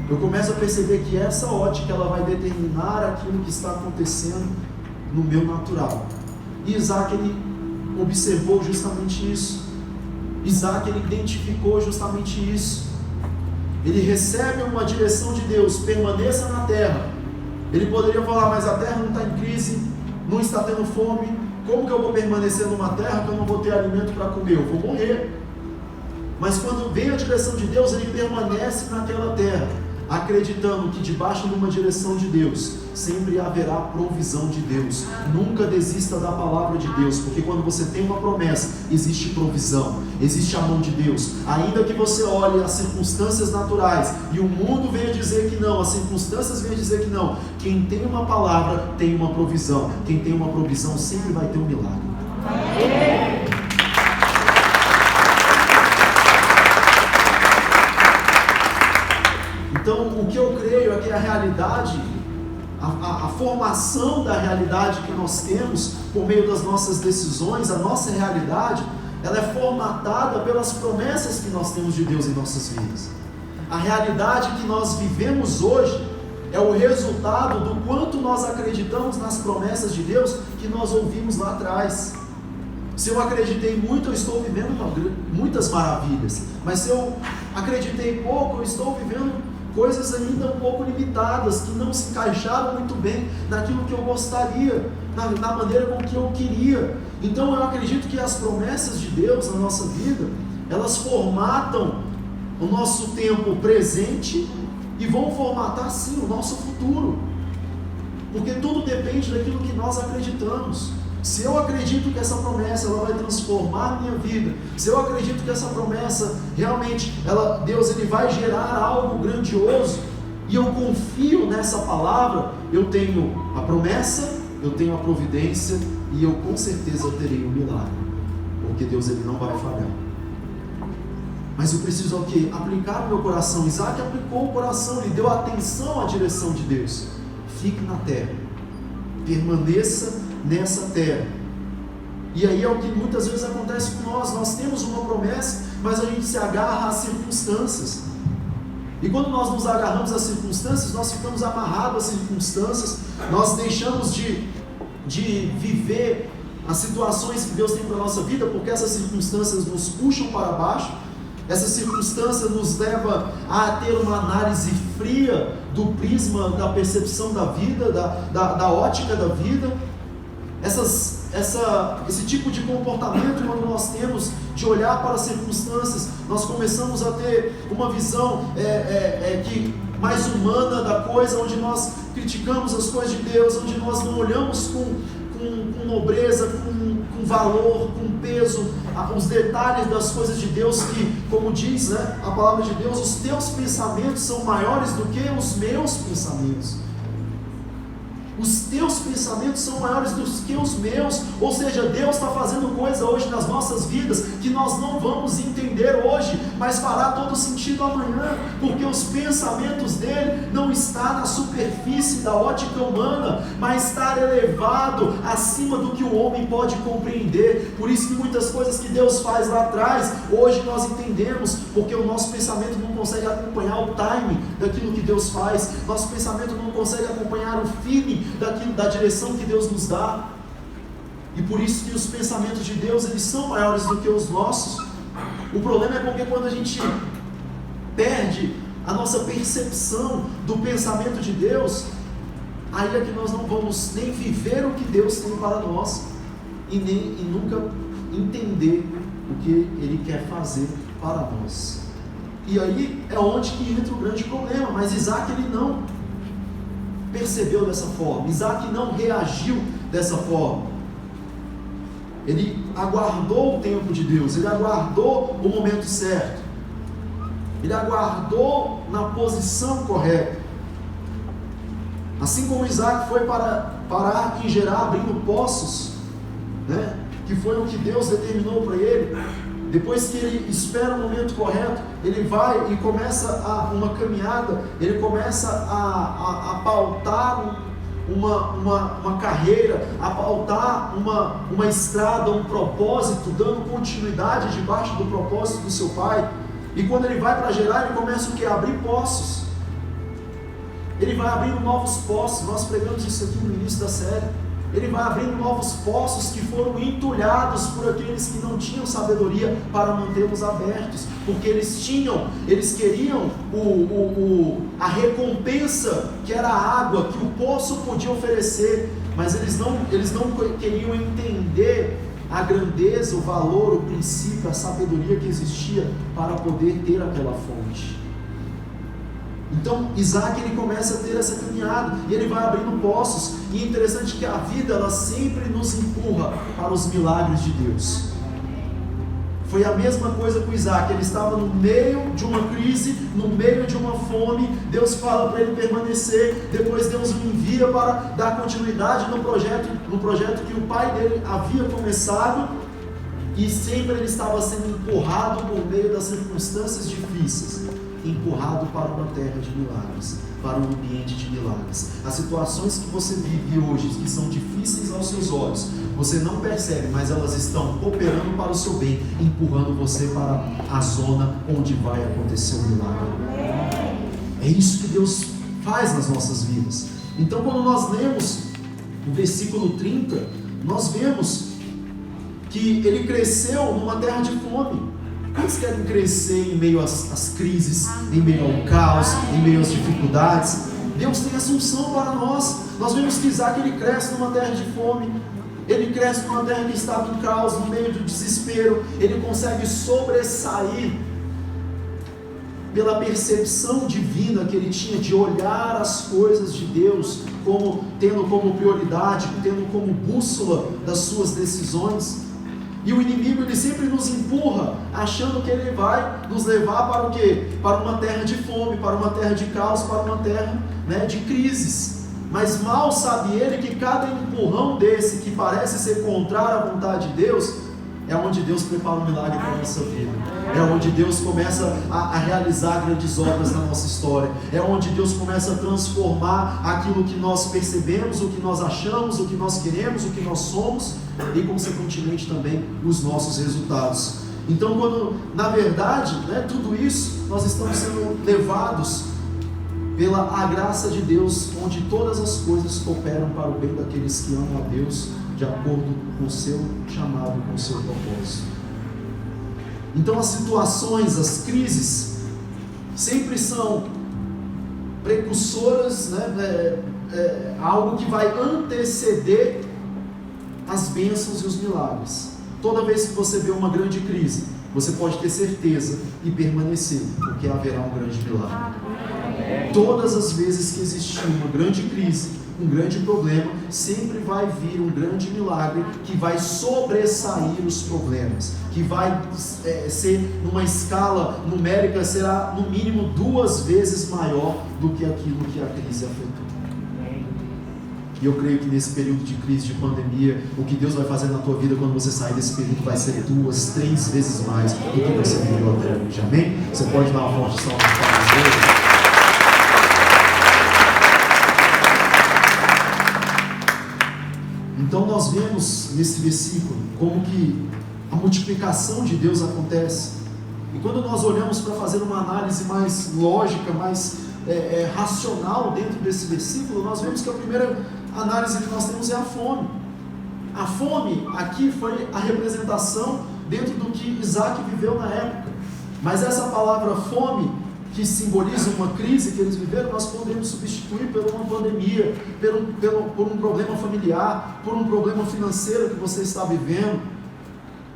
Eu começo a perceber que essa ótica ela vai determinar aquilo que está acontecendo no meu natural. E Isaac ele observou justamente isso. Isaac ele identificou justamente isso. Ele recebe uma direção de Deus: permaneça na terra. Ele poderia falar: mas a terra não está em crise, não está tendo fome, como que eu vou permanecer numa terra que eu não vou ter alimento para comer? Eu vou morrer. Mas quando vem a direção de Deus, ele permanece naquela terra, acreditando que debaixo de uma direção de Deus sempre haverá provisão de Deus. Nunca desista da palavra de Deus, porque quando você tem uma promessa, existe provisão, existe a mão de Deus. Ainda que você olhe as circunstâncias naturais e o mundo venha dizer que não, as circunstâncias venham dizer que não, quem tem uma palavra tem uma provisão. Quem tem uma provisão sempre vai ter um milagre. Então, o que eu creio é que a realidade, a formação da realidade que nós temos por meio das nossas decisões, a nossa realidade, ela é formatada pelas promessas que nós temos de Deus em nossas vidas. A realidade que nós vivemos hoje é o resultado do quanto nós acreditamos nas promessas de Deus que nós ouvimos lá atrás. Se eu acreditei muito, eu estou vivendo muitas maravilhas. Mas se eu acreditei pouco, eu estou vivendo coisas ainda um pouco limitadas, que não se encaixaram muito bem naquilo que eu gostaria, na maneira com que eu queria. Então eu acredito que as promessas de Deus na nossa vida, elas formatam o nosso tempo presente e vão formatar sim o nosso futuro, porque tudo depende daquilo que nós acreditamos. Se eu acredito que essa promessa ela vai transformar a minha vida, se eu acredito que essa promessa realmente Deus ele vai gerar algo grandioso, e eu confio nessa palavra, eu tenho a promessa, eu tenho a providência, e eu com certeza terei um milagre, porque Deus ele não vai falhar. Mas eu preciso o quê? Aplicar no meu coração. Isaac aplicou o coração, ele deu atenção à direção de Deus. Fique na terra, permaneça nessa terra. E aí é o que muitas vezes acontece com nós. Nós temos uma promessa, mas a gente se agarra às circunstâncias. E quando nós nos agarramos às circunstâncias, nós ficamos amarrados às circunstâncias, nós deixamos de viver as situações que Deus tem para a nossa vida, porque essas circunstâncias nos puxam para baixo, essa circunstância nos leva a ter uma análise fria do prisma da percepção da vida, da ótica da vida. Esse tipo de comportamento, quando nós temos de olhar para as circunstâncias, nós começamos a ter uma visão mais humana da coisa, onde nós criticamos as coisas de Deus, onde nós não olhamos com nobreza, com valor, com peso, os detalhes das coisas de Deus, que, como diz, né, a palavra de Deus, os teus pensamentos são maiores do que os meus pensamentos. Os teus pensamentos são maiores do que os meus. Ou seja, Deus está fazendo coisa hoje nas nossas vidas que nós não vamos entender hoje, mas fará todo sentido amanhã, porque os pensamentos dele não estão na superfície da ótica humana, mas está elevado acima do que o homem pode compreender. Por isso que muitas coisas que Deus faz lá atrás, hoje nós entendemos, porque o nosso pensamento não consegue acompanhar o timing daquilo que Deus faz, nosso pensamento não consegue acompanhar o feeling da direção que Deus nos dá. E por isso que os pensamentos de Deus, eles são maiores do que os nossos. O problema é porque quando a gente perde a nossa percepção do pensamento de Deus, aí é que nós não vamos nem viver o que Deus tem para nós e nunca entender o que Ele quer fazer para nós. E aí é onde que entra o grande problema. Mas Isaac, ele não percebeu dessa forma, Isaac não reagiu dessa forma. Ele aguardou o tempo de Deus, ele aguardou o momento certo, ele aguardou na posição correta. Assim como Isaac foi parar em Gerar, abrindo poços, né, que foi o que Deus determinou para ele. Depois que ele espera o momento correto, ele vai e começa uma caminhada, ele começa a pautar uma carreira, a pautar uma estrada, um propósito, dando continuidade debaixo do propósito do seu pai. E quando ele vai para Gerar, ele começa o que? A abrir poços. Ele vai abrindo novos poços. Nós pregamos isso aqui no início da série. Ele vai abrindo novos poços que foram entulhados por aqueles que não tinham sabedoria para mantê-los abertos, porque eles queriam a recompensa, que era a água que o poço podia oferecer, mas eles não queriam entender a grandeza, o valor, o princípio, a sabedoria que existia para poder ter aquela fonte. Então Isaac, ele começa a ter essa caminhada e ele vai abrindo poços. E é interessante que a vida, ela sempre nos empurra para os milagres de Deus. Foi a mesma coisa com Isaac. Ele estava no meio de uma crise, no meio de uma fome. Deus fala para ele permanecer. Depois Deus o envia para dar continuidade no projeto que o pai dele havia começado. E sempre ele estava sendo empurrado por meio das circunstâncias difíceis, empurrado para uma terra de milagres, para um ambiente de milagres. As situações que você vive hoje, que são difíceis aos seus olhos, você não percebe, mas elas estão operando para o seu bem, empurrando você para a zona onde vai acontecer o milagre. É isso que Deus faz nas nossas vidas. Então, quando nós lemos o versículo 30, nós vemos que ele cresceu numa terra de fome. Quantos querem crescer em meio às crises, em meio ao caos, em meio às dificuldades? Deus tem assunção para nós. Nós vemos que Isaac, ele cresce numa terra de fome, ele cresce numa terra que estava em caos, no meio do desespero. Ele consegue sobressair pela percepção divina que ele tinha de olhar as coisas de Deus tendo como prioridade, tendo como bússola das suas decisões. E o inimigo, ele sempre nos empurra, achando que ele vai nos levar para o quê? Para uma terra de fome, para uma terra de caos, para uma terra, né, de crises. Mas mal sabe ele que cada empurrão desse, que parece ser contrário à vontade de Deus, é onde Deus prepara um milagre para a nossa vida. É onde Deus começa a realizar grandes obras na nossa história. É onde Deus começa a transformar aquilo que nós percebemos, o que nós achamos, o que nós queremos, o que nós somos e, consequentemente, também os nossos resultados. Então, quando, na verdade, tudo isso, nós estamos sendo levados pela a graça de Deus, onde todas as coisas cooperam para o bem daqueles que amam a Deus, de acordo com o seu chamado, com o seu propósito. Então as situações, as crises, sempre são precursoras, algo que vai anteceder as bênçãos e os milagres. Toda vez que você vê uma grande crise, você pode ter certeza e permanecer, porque haverá um grande milagre. Todas as vezes que existir uma grande crise, um grande problema, sempre vai vir um grande milagre que vai sobressair os problemas, que vai ser numa escala numérica, será no mínimo 2 vezes maior do que aquilo que a crise afetou. E eu creio que nesse período de crise, de pandemia, o que Deus vai fazer na tua vida quando você sair desse período vai ser 2, 3 vezes mais do que você viveu até hoje. Amém? Você pode dar uma forte salva de palmas. Então nós vemos nesse versículo como que a multiplicação de Deus acontece. E quando nós olhamos para fazer uma análise mais lógica, mais racional dentro desse versículo, nós vemos que a primeira análise que nós temos é a fome. A fome aqui foi a representação dentro do que Isaac viveu na época. Mas essa palavra fome, que simboliza uma crise que eles viveram, nós podemos substituir por uma pandemia, por um problema familiar, por um problema financeiro que você está vivendo.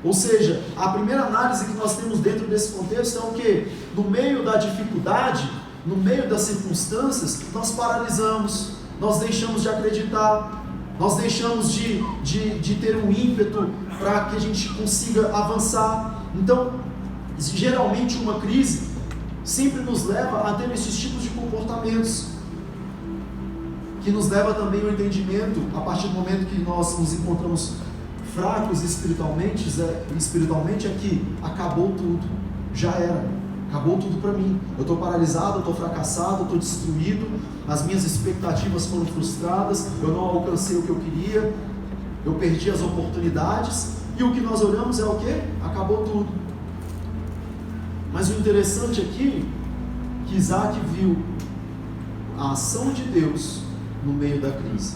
Ou seja, a primeira análise que nós temos dentro desse contexto é o quê? No meio da dificuldade, no meio das circunstâncias, nós paralisamos, nós deixamos de acreditar, nós deixamos de ter um ímpeto para que a gente consiga avançar. Então, geralmente uma crise sempre nos leva a ter esses tipos de comportamentos, que nos leva também ao entendimento, a partir do momento que nós nos encontramos fracos espiritualmente, é que acabou tudo, já era, acabou tudo para mim, eu estou paralisado, eu estou fracassado, eu estou destruído, as minhas expectativas foram frustradas, eu não alcancei o que eu queria, eu perdi as oportunidades, e o que nós olhamos é o quê? Acabou tudo. Mas o interessante aqui, que Isaac viu a ação de Deus no meio da crise.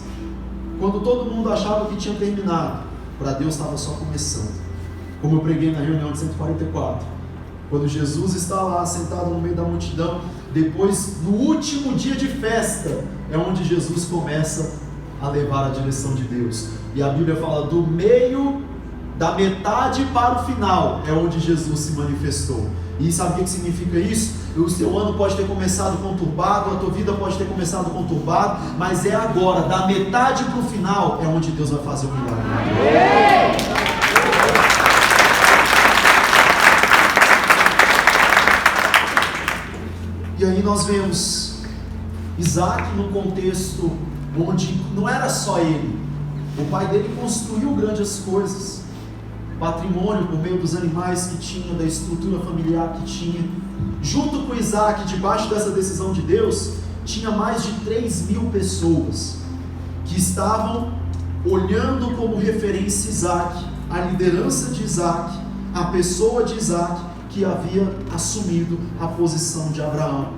Quando todo mundo achava que tinha terminado, para Deus estava só começando. Como eu preguei na reunião de 144. Quando Jesus está lá sentado no meio da multidão, depois, no último dia de festa, é onde Jesus começa a levar a direção de Deus. E a Bíblia fala do meio, da metade para o final, é onde Jesus se manifestou. E sabe o que significa isso? O seu ano pode ter começado conturbado, a tua vida pode ter começado conturbado, mas é agora, da metade para o final, é onde Deus vai fazer o milagre. E aí nós vemos Isaac num contexto onde não era só ele, o pai dele construiu grandes coisas, patrimônio por meio dos animais que tinha, da estrutura familiar que tinha. Junto com Isaac, debaixo dessa decisão de Deus, tinha mais de 3.000 pessoas que estavam olhando como referência Isaac, a liderança de Isaac, a pessoa de Isaac que havia assumido a posição de Abraão.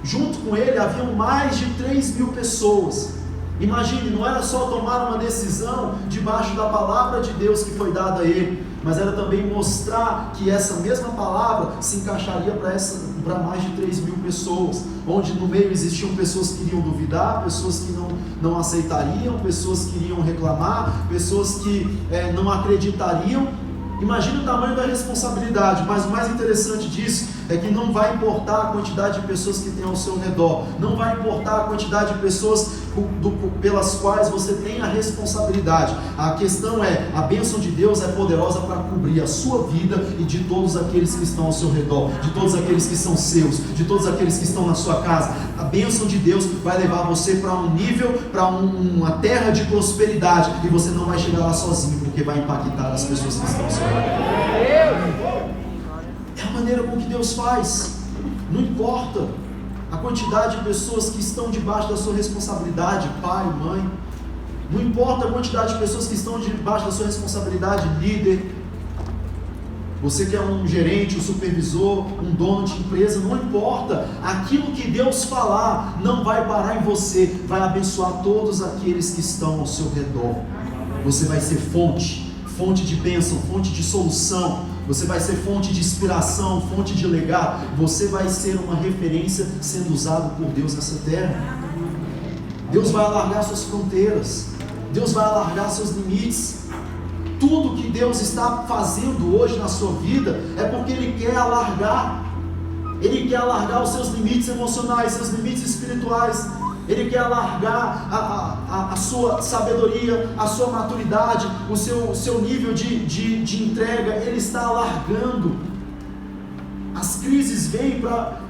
Junto com ele haviam mais de 3.000 pessoas. Imagine, não era só tomar uma decisão debaixo da palavra de Deus que foi dada a ele, mas era também mostrar que essa mesma palavra se encaixaria para mais de 3.000 pessoas, onde no meio existiam pessoas que iriam duvidar, pessoas que não aceitariam, pessoas que iriam reclamar, pessoas que não acreditariam. Imagine o tamanho da responsabilidade, mas o mais interessante disso é que não vai importar a quantidade de pessoas que tem ao seu redor, não vai importar a quantidade de pessoas pelas quais você tem a responsabilidade. A questão é, a bênção de Deus é poderosa para cobrir a sua vida e de todos aqueles que estão ao seu redor, de todos aqueles que são seus, de todos aqueles que estão na sua casa. A bênção de Deus vai levar você para um nível, para uma terra de prosperidade, e você não vai chegar lá sozinho, porque vai impactar as pessoas que estão ao seu redor. É a maneira com que Deus faz. Não importa a quantidade de pessoas que estão debaixo da sua responsabilidade, pai, mãe. Não importa a quantidade de pessoas que estão debaixo da sua responsabilidade, líder. Você que é um gerente, um supervisor, um dono de empresa, não importa. Aquilo que Deus falar não vai parar em você, vai abençoar todos aqueles que estão ao seu redor. Você vai ser fonte de bênção, fonte de solução. Você vai ser fonte de inspiração, fonte de legado. Você vai ser uma referência sendo usado por Deus nessa terra. Deus vai alargar suas fronteiras. Deus vai alargar seus limites. Tudo que Deus está fazendo hoje na sua vida é porque Ele quer alargar. Ele quer alargar os seus limites emocionais, seus limites espirituais. Ele quer alargar a sua sabedoria, a sua maturidade, o seu nível de entrega. Ele está alargando. As crises vêm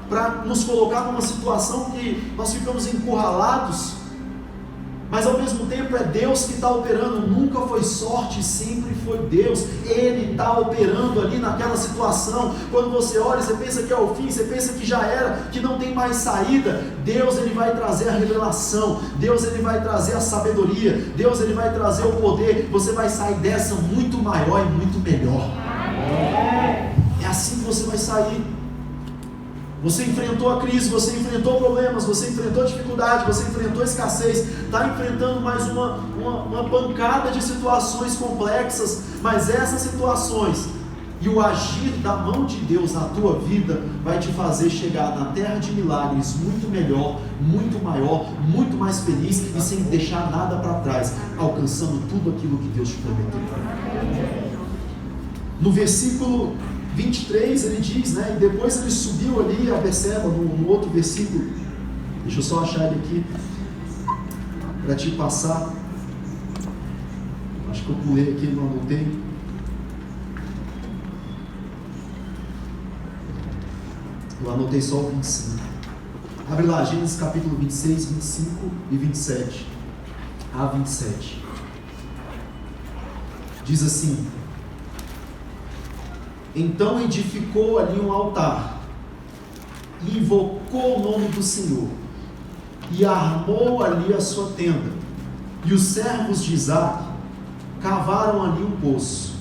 para nos colocar numa situação que nós ficamos encurralados. Mas ao mesmo tempo é Deus que está operando. Nunca foi sorte, sempre foi Deus. Ele está operando ali naquela situação. Quando você olha, você pensa que é o fim, você pensa que já era, que não tem mais saída. Deus, Ele vai trazer a revelação. Deus, Ele vai trazer a sabedoria. Deus, Ele vai trazer o poder. Você vai sair dessa muito maior e muito melhor. É assim que você vai sair. Você enfrentou a crise, você enfrentou problemas, você enfrentou dificuldade, você enfrentou escassez, está enfrentando mais uma pancada de situações complexas, mas essas situações e o agir da mão de Deus na tua vida vai te fazer chegar na terra de milagres muito melhor, muito maior, muito mais feliz e sem deixar nada para trás, alcançando tudo aquilo que Deus te prometeu. No versículo 23 ele diz, né? E depois ele subiu ali a Beceba, no outro versículo. Deixa eu só achar ele aqui para te passar. Acho que eu pulei aqui, não anotei. Eu anotei só o 25. Abre lá, Gênesis capítulo 26, 25 e 27. A 27. Diz assim: então edificou ali um altar, e invocou o nome do Senhor, e armou ali a sua tenda. E os servos de Isaque cavaram ali um poço.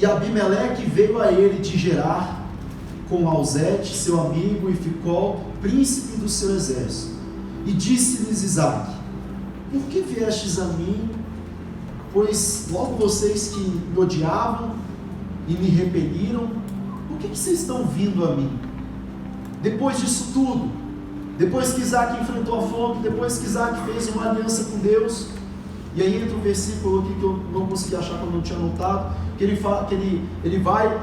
E Abimeleque veio a ele de Gerar, com Alzete, seu amigo, e Ficol, príncipe do seu exército. E disse-lhes Isaque: por que viestes a mim? Pois logo vocês que me odiavam e me repeliram, por que vocês estão vindo a mim? Depois disso tudo, depois que Isaque enfrentou a fome, depois que Isaque fez uma aliança com Deus, e aí entra um versículo aqui que eu não consegui achar quando eu não tinha anotado, que ele fala, que ele vai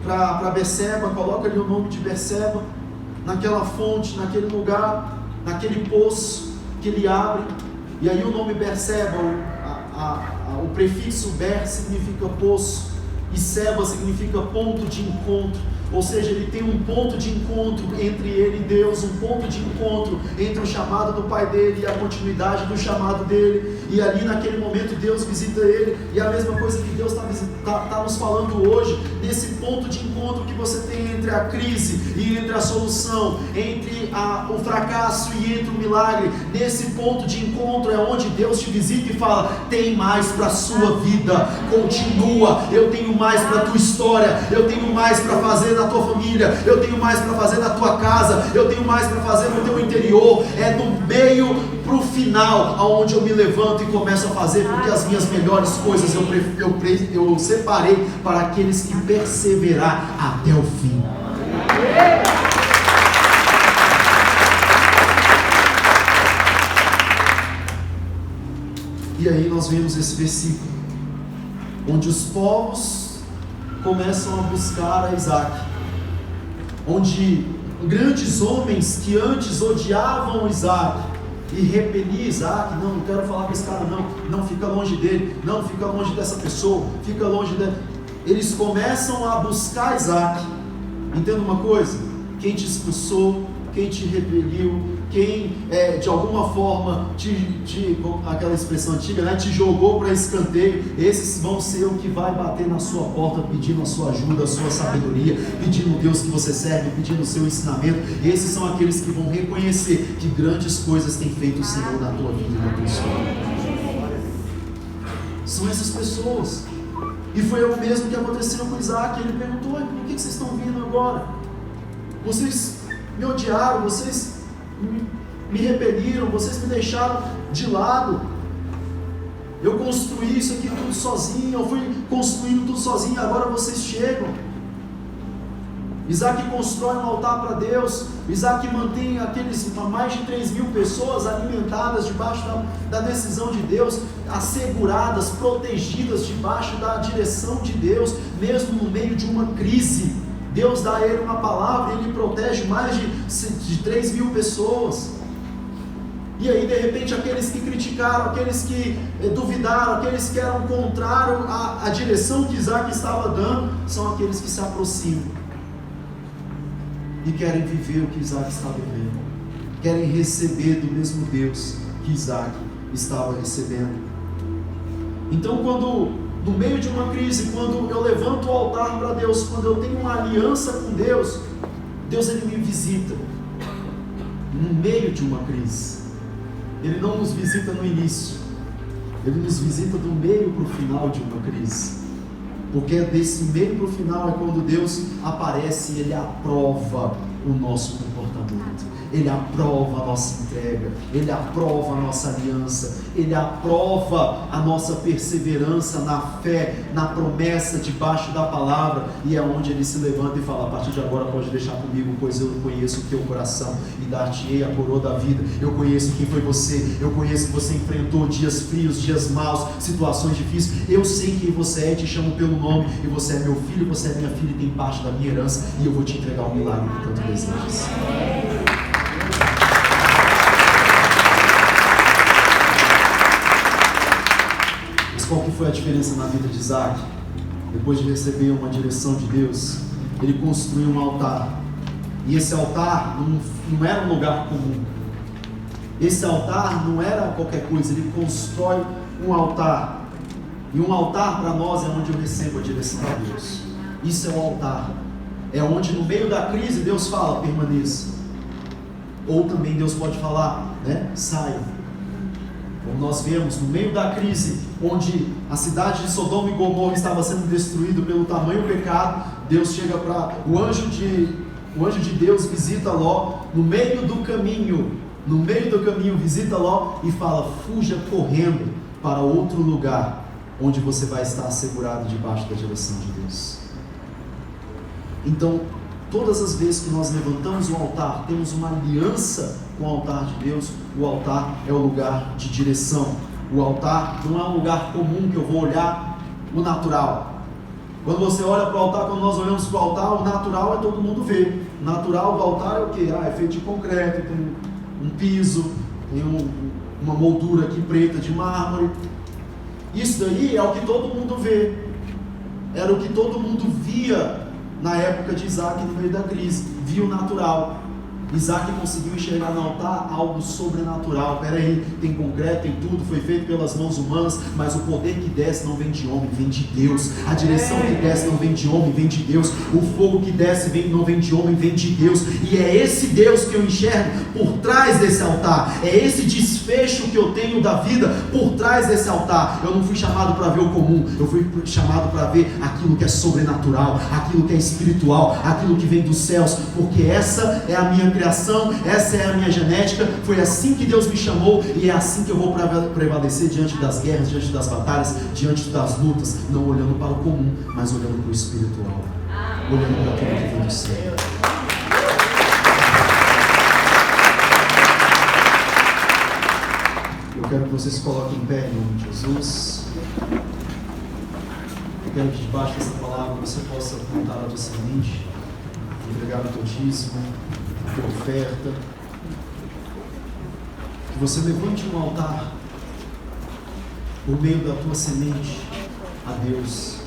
para Beceba, coloca ali o nome de Beceba, naquela fonte, naquele lugar, naquele poço que ele abre, e aí o nome Beceba, o prefixo Ber significa poço, e Seba significa ponto de encontro, ou seja, ele tem um ponto de encontro entre ele e Deus, um ponto de encontro entre o chamado do pai dele e a continuidade do chamado dele, e ali naquele momento Deus visita ele, e a mesma coisa que Deus está nos falando hoje, nesse ponto de encontro que você tem entre a crise e entre a solução, entre o fracasso e entre o milagre, nesse ponto de encontro é onde Deus te visita e fala: tem mais para a sua vida, continua, eu tenho mais para a tua história, eu tenho mais para fazer na tua família, eu tenho mais para fazer na tua casa, eu tenho mais para fazer no teu interior. É do meio para o final aonde eu me levanto e começo a fazer, porque as minhas melhores coisas eu separei para aqueles que perseverar até o fim. E aí nós vemos esse versículo onde os povos começam a buscar a Isaque, onde grandes homens que antes odiavam Isaque e repeliam Isaque: não quero falar com esse cara, não fica longe dele, não fica longe dessa pessoa, fica longe dele. Eles começam a buscar Isaque. Entenda uma coisa: quem te expulsou, quem te repeliu, quem de alguma forma aquela expressão antiga, né, te jogou para escanteio, esses vão ser o que vai bater na sua porta pedindo a sua ajuda, a sua sabedoria, pedindo o Deus que você serve, pedindo o seu ensinamento. Esses são aqueles que vão reconhecer que grandes coisas tem feito o Senhor na tua vida e na tua história. São essas pessoas. E foi o mesmo que aconteceu com Isaac. Ele perguntou: por que vocês estão vindo agora? Vocês me odiaram, vocês me repeliram, vocês me deixaram de lado. Eu construí isso aqui tudo sozinho, eu fui construindo tudo sozinho, agora vocês chegam. Isaac constrói um altar para Deus. Isaac mantém mais de 3.000 pessoas alimentadas debaixo da decisão de Deus, asseguradas, protegidas debaixo da direção de Deus, mesmo no meio de uma crise. Deus dá a ele uma palavra e ele protege mais de 3.000 pessoas. E aí, de repente, aqueles que criticaram, aqueles que duvidaram, aqueles que eram contrários à direção que Isaac estava dando, são aqueles que se aproximam e querem viver o que Isaac estava vivendo, querem receber do mesmo Deus que Isaac estava recebendo. Então, quando no meio de uma crise, quando eu levanto o altar para Deus, quando eu tenho uma aliança com Deus, Deus ele me visita no meio de uma crise. Ele não nos visita no início, ele nos visita do meio para o final de uma crise. Porque desse meio para o final é quando Deus aparece e Ele aprova o nosso comportamento, Ele aprova a nossa entrega, Ele aprova a nossa aliança, Ele aprova a nossa perseverança na fé, na promessa debaixo da palavra, e é onde Ele se levanta e fala: a partir de agora pode deixar comigo, pois eu conheço o teu coração e dar-te-ei a coroa da vida. Eu conheço quem foi você, eu conheço que você enfrentou dias frios, dias maus, situações difíceis. Eu sei quem você é, te chamo pelo nome, e você é meu filho, você é minha filha e tem parte da minha herança, e eu vou te entregar o milagre que tanto desejas. Mas qual que foi a diferença na vida de Isaac? Depois de receber uma direção de Deus, ele construiu um altar. E esse altar não era um lugar comum. Esse altar não era qualquer coisa. Ele constrói um altar. E um altar para nós é onde eu recebo a direção de Deus. Isso é o altar. É onde no meio da crise Deus fala: permaneça. Ou também Deus pode falar, né? Saia. Como nós vemos, no meio da crise, onde a cidade de Sodoma e Gomorra estava sendo destruída pelo tamanho pecado, Deus chega para o anjo de Deus visita Ló no meio do caminho, visita Ló e fala: fuja correndo para outro lugar, onde você vai estar assegurado debaixo da direção de Deus. Então, todas as vezes que nós levantamos o altar, temos uma aliança com o altar de Deus. O altar é o lugar de direção. O altar não é um lugar comum que eu vou olhar o natural. Quando você olha para o altar, quando nós olhamos para o altar, o natural é todo mundo ver. O natural do altar é o quê? É feito de concreto, tem um piso, tem uma moldura aqui preta de mármore. Isso daí é o que todo mundo vê. Era o que todo mundo via na época de Isaac, no meio da crise. Via o natural. Isaac conseguiu enxergar no altar algo sobrenatural. Peraí, tem concreto, tem tudo, foi feito pelas mãos humanas, mas o poder que desce não vem de homem, vem de Deus. A direção que desce não vem de homem, vem de Deus. O fogo que desce não vem de homem, vem de Deus. E é esse Deus que eu enxergo por trás desse altar. É esse desfecho que eu tenho da vida por trás desse altar. Eu não fui chamado para ver o comum, eu fui chamado para ver aquilo que é sobrenatural, aquilo que é espiritual, aquilo que vem dos céus, porque essa é a minha criação, essa é a minha genética. Foi assim que Deus me chamou, e é assim que eu vou prevalecer diante das guerras, diante das batalhas, diante das lutas, não olhando para o comum, mas olhando para o espiritual, olhando para aquilo que vem do céu. Eu quero que vocês se coloquem em pé em nome de Jesus. Eu quero que debaixo dessa palavra você possa apontar a tua semente, entregar o teu dízimo, a tua oferta, que você levante um altar por meio da tua semente a Deus.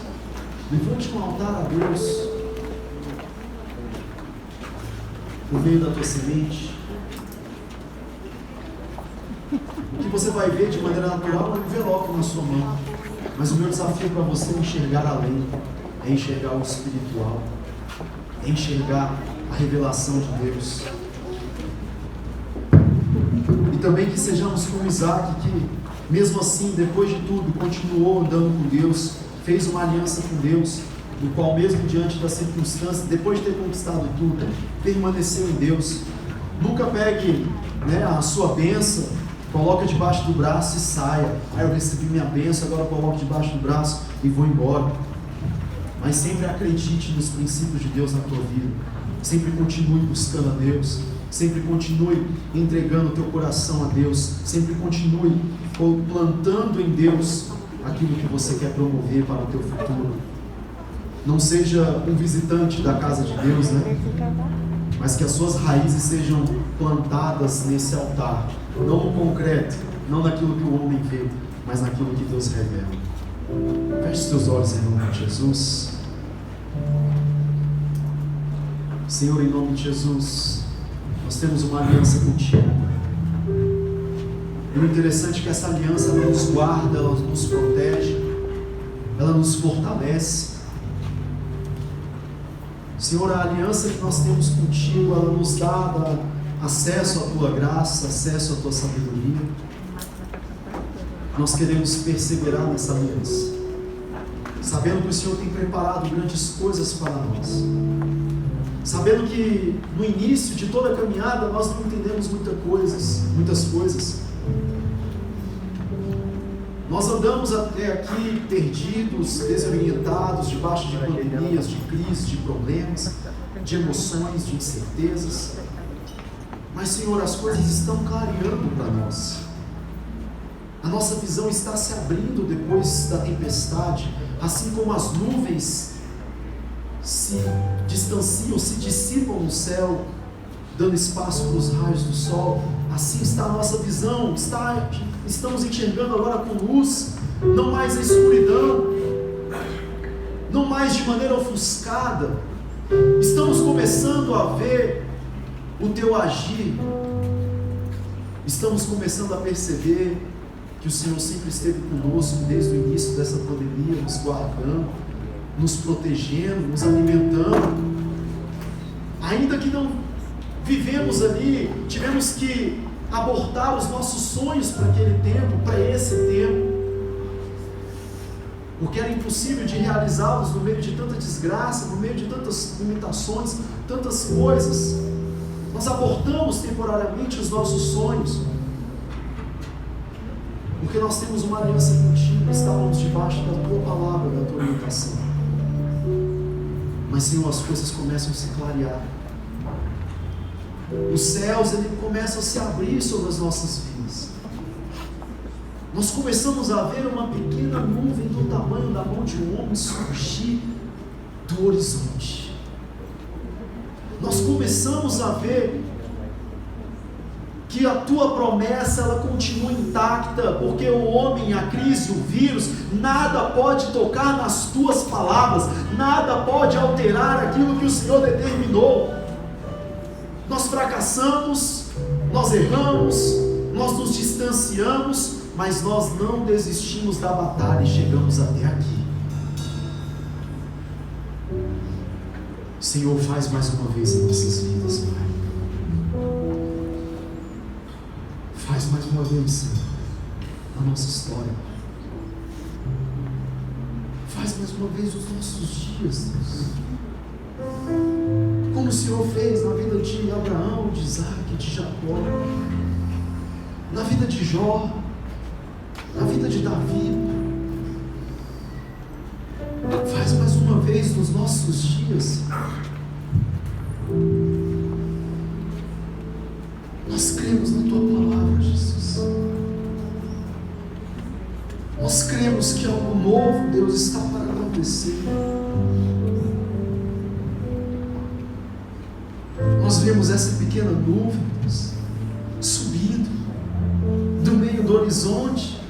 Levante um altar a Deus por meio da tua semente, você vai ver de maneira natural é um envelope na sua mão. Mas o meu desafio para você é enxergar além, é enxergar o espiritual, é enxergar a revelação de Deus. E também que sejamos como Isaac, que mesmo assim, depois de tudo, continuou andando com Deus, fez uma aliança com Deus, no qual mesmo diante das circunstâncias, depois de ter conquistado tudo, permaneceu em Deus. Nunca pegue, a sua bênção, coloca debaixo do braço e saia. Eu recebi minha bênção, agora eu coloco debaixo do braço e vou embora. Mas sempre acredite nos princípios de Deus na tua vida. Sempre continue buscando a Deus. Sempre continue entregando o teu coração a Deus. Sempre continue plantando em Deus aquilo que você quer promover para o teu futuro. Não seja um visitante da casa de Deus, mas que as suas raízes sejam plantadas nesse altar. Não no concreto, não naquilo que o homem vê, mas naquilo que Deus revela. Feche os teus olhos em nome de Jesus. Senhor, em nome de Jesus, nós temos uma aliança contigo. E o interessante é que essa aliança ela nos guarda, ela nos protege, ela nos fortalece. Senhor, a aliança que nós temos contigo, ela nos dá acesso à tua graça, acesso à tua sabedoria. Nós queremos perseverar nessa aliança, sabendo que o Senhor tem preparado grandes coisas para nós. Sabendo que no início de toda a caminhada nós não entendemos muitas coisas. Nós andamos até aqui perdidos, desorientados, debaixo de pandemias, de crises, de problemas, de emoções, de incertezas. Mas, Senhor, as coisas estão clareando para nós. A nossa visão está se abrindo depois da tempestade, assim como as nuvens se distanciam, se dissipam no céu, dando espaço para os raios do sol. Assim está a nossa visão, estamos enxergando agora com luz, não mais a escuridão, não mais de maneira ofuscada. Estamos começando a ver o teu agir, estamos começando a perceber que o Senhor sempre esteve conosco desde o início dessa pandemia, nos guardando, nos protegendo, nos alimentando. Ainda que não vivemos ali, tivemos que abortar os nossos sonhos para aquele tempo, para esse tempo, porque era impossível de realizá-los no meio de tanta desgraça, no meio de tantas limitações, tantas coisas. Nós abortamos temporariamente os nossos sonhos, porque nós temos uma aliança contigo, estávamos debaixo da tua palavra, da tua orientação. Mas, Senhor, as coisas começam a se clarear. Os céus começam a se abrir sobre as nossas vidas. Nós começamos a ver uma pequena nuvem do tamanho da mão de um homem surgir do horizonte. Nós começamos a ver que a tua promessa ela continua intacta, porque o homem, a crise, o vírus, nada pode tocar nas tuas palavras, nada pode alterar aquilo que o Senhor determinou. Nós fracassamos, nós erramos, nós nos distanciamos, mas nós não desistimos da batalha e chegamos até aqui. Senhor, faz mais uma vez em nossas vidas, Pai. Faz mais uma vez, Senhor, na nossa história. Faz mais uma vez os nossos dias, Deus. Como o Senhor fez na vida de Abraão, de Isaac, de Jacó, na vida de Jó, na vida de Davi. Faz mais uma vez nos nossos dias. Nós cremos na tua palavra, Jesus. Nós cremos que algo novo, Deus, está para acontecer. Nós vemos essa pequena nuvem, Deus, subindo do meio do horizonte.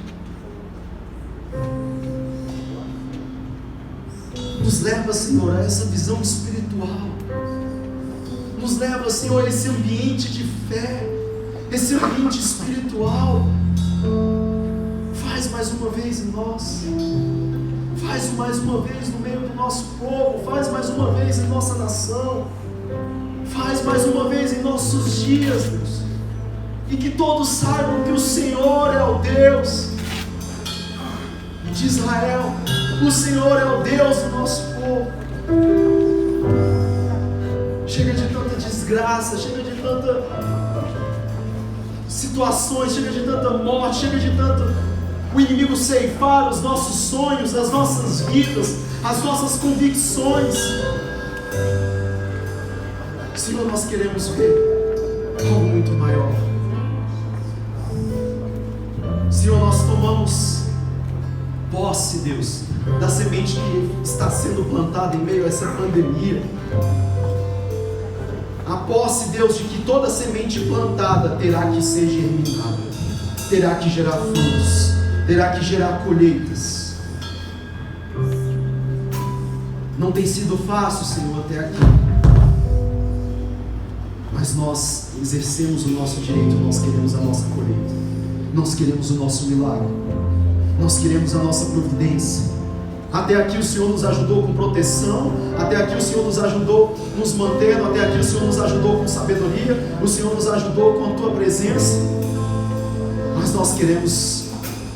Nos leva, Senhor, a essa visão espiritual. Nos leva, Senhor, a esse ambiente de fé, esse ambiente espiritual, Faz mais uma vez em nós. Faz mais uma vez no meio do nosso povo. Faz mais uma vez em nossa nação. Faz mais uma vez em nossos dias, Deus. E que todos saibam que o Senhor é o Deus de Israel. O Senhor é o Deus do nosso povo. Chega de tanta desgraça, chega de tanta situações, chega de tanta morte, chega de tanto o inimigo ceifar os nossos sonhos, as nossas vidas, as nossas convicções. Senhor, nós queremos ver algo muito maior. Senhor, nós tomamos posse, Deus, da semente que está sendo plantada em meio a essa pandemia. A posse, Deus, de que toda semente plantada terá que ser germinada, terá que gerar frutos, terá que gerar colheitas. Não tem sido fácil, Senhor, até aqui, mas nós exercemos o nosso direito, nós queremos a nossa colheita, nós queremos o nosso milagre, nós queremos a nossa providência. Até aqui o Senhor nos ajudou com proteção, até aqui o Senhor nos ajudou nos mantendo, até aqui o Senhor nos ajudou com sabedoria, o Senhor nos ajudou com a Tua presença, mas nós queremos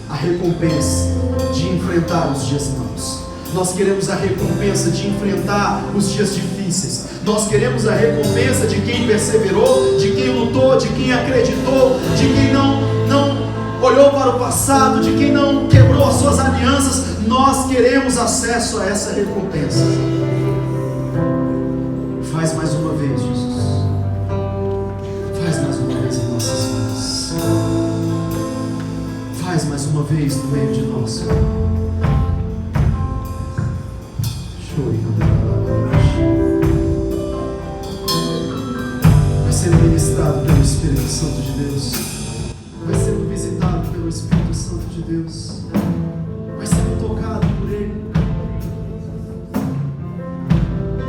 a recompensa de enfrentar os dias maus, nós queremos a recompensa de enfrentar os dias difíceis, nós queremos a recompensa de quem perseverou, de quem lutou, de quem acreditou, de quem não olhou para o passado, de quem não quebrou as suas alianças. Nós queremos acesso a essa recompensa. Faz mais uma vez, Jesus. Faz mais uma vez em nossas vidas. Faz mais uma vez no meio de nós. Vai sendo ministrado pelo Espírito Santo de Deus. Vai sendo visitado pelo Espírito Santo de Deus. Vai sendo tocado por Ele.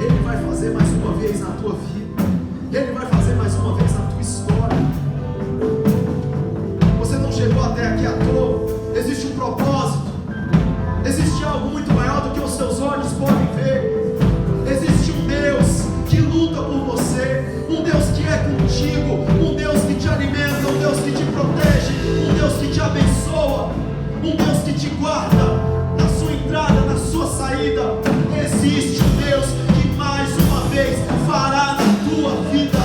Ele vai fazer mais uma vez na tua vida. Ele vai fazer mais uma vez na tua história. Você não chegou até aqui à toa. Existe um propósito. Existe algo muito maior do que os teus olhos podem ver. Existe um Deus que luta por você. Um Deus que é contigo. Um Deus que te alimenta. Um Deus que te protege. Um Deus que te abençoa. Um Deus que te guarda na sua entrada, na sua saída. Existe um Deus que mais uma vez fará na tua vida,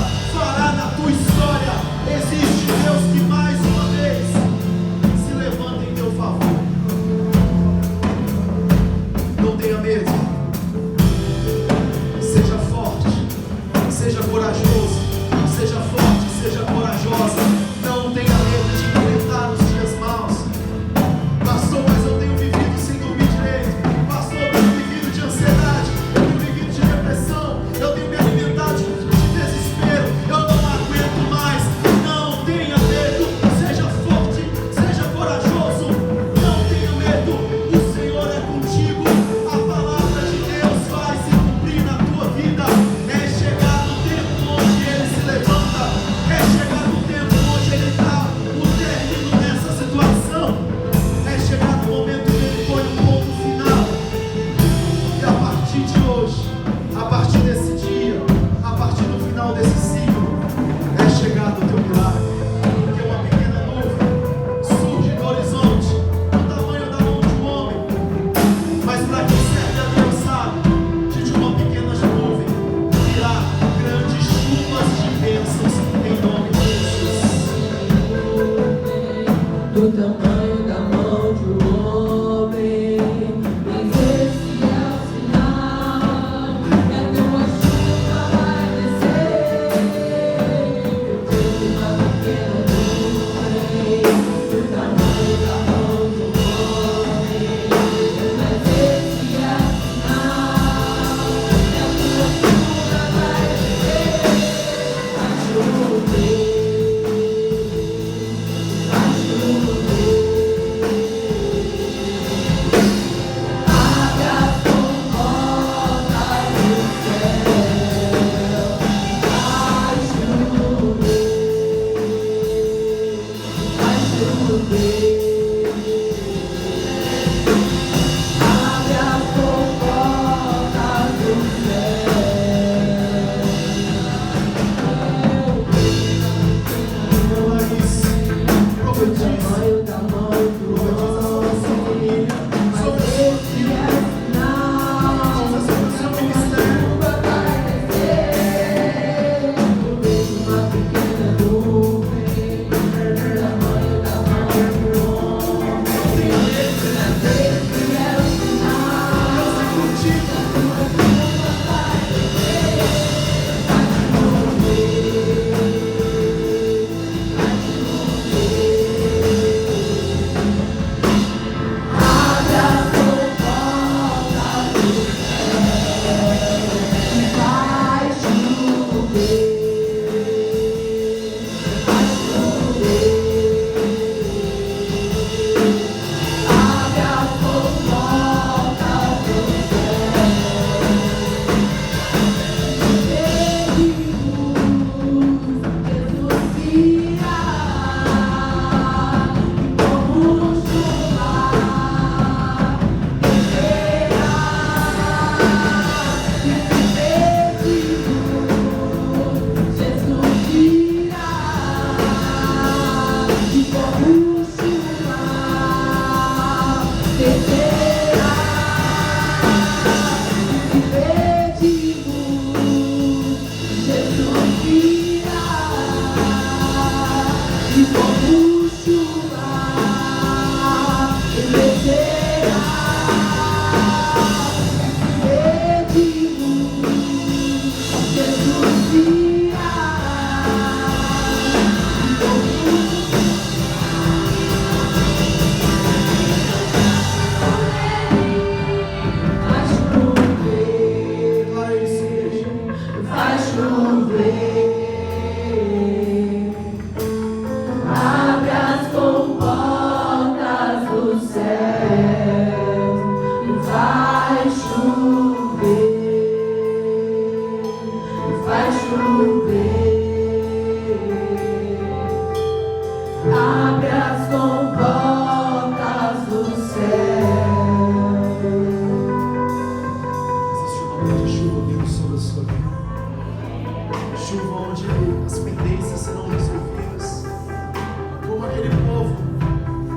chuva vindo sobre a sua vida. Chuva onde as pendências serão resolvidas. Como aquele povo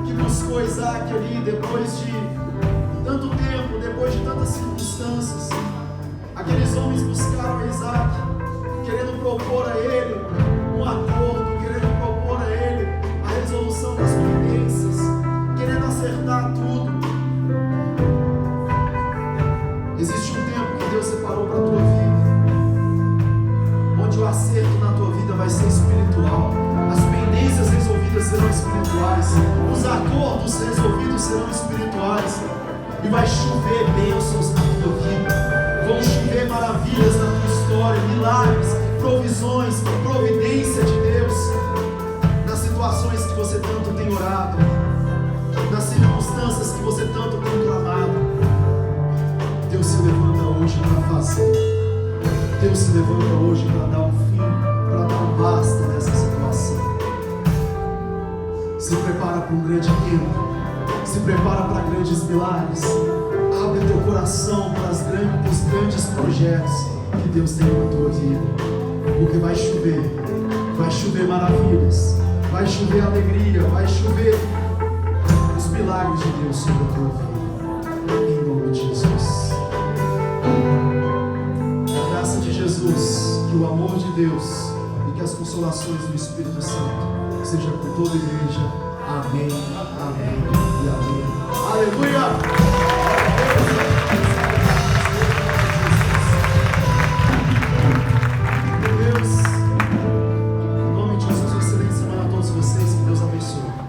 que buscou Isaac ali depois de tanto tempo, depois de tantas circunstâncias. Aqueles homens buscaram Isaac, querendo propor a ele um acordo, querendo propor a ele a resolução das pendências, querendo acertar tudo. Existe um tempo que Deus separou para a tua vida, onde o acerto na tua vida vai ser espiritual, as pendências resolvidas serão espirituais, os acordos resolvidos serão espirituais, e vai chover bênçãos na tua vida, vão chover maravilhas na tua história, milagres, provisões, providência de Deus, nas situações que você tanto tem orado, nas circunstâncias que você tanto tem clamado. Deus se levanta hoje para fazer. Deus se levanta hoje para dar um fim, para dar um basta nessa situação. Se prepara para um grande tempo. Se prepara para grandes milagres. Abre teu coração para os grandes projetos que Deus tem na tua vida. Porque vai chover maravilhas, vai chover alegria, vai chover os milagres de Deus sobre a tua vida. Em nome de Jesus. A graça de Jesus, que o amor de Deus e que as consolações do Espírito Santo seja com toda a igreja. Amém, amém e amém. Aleluia!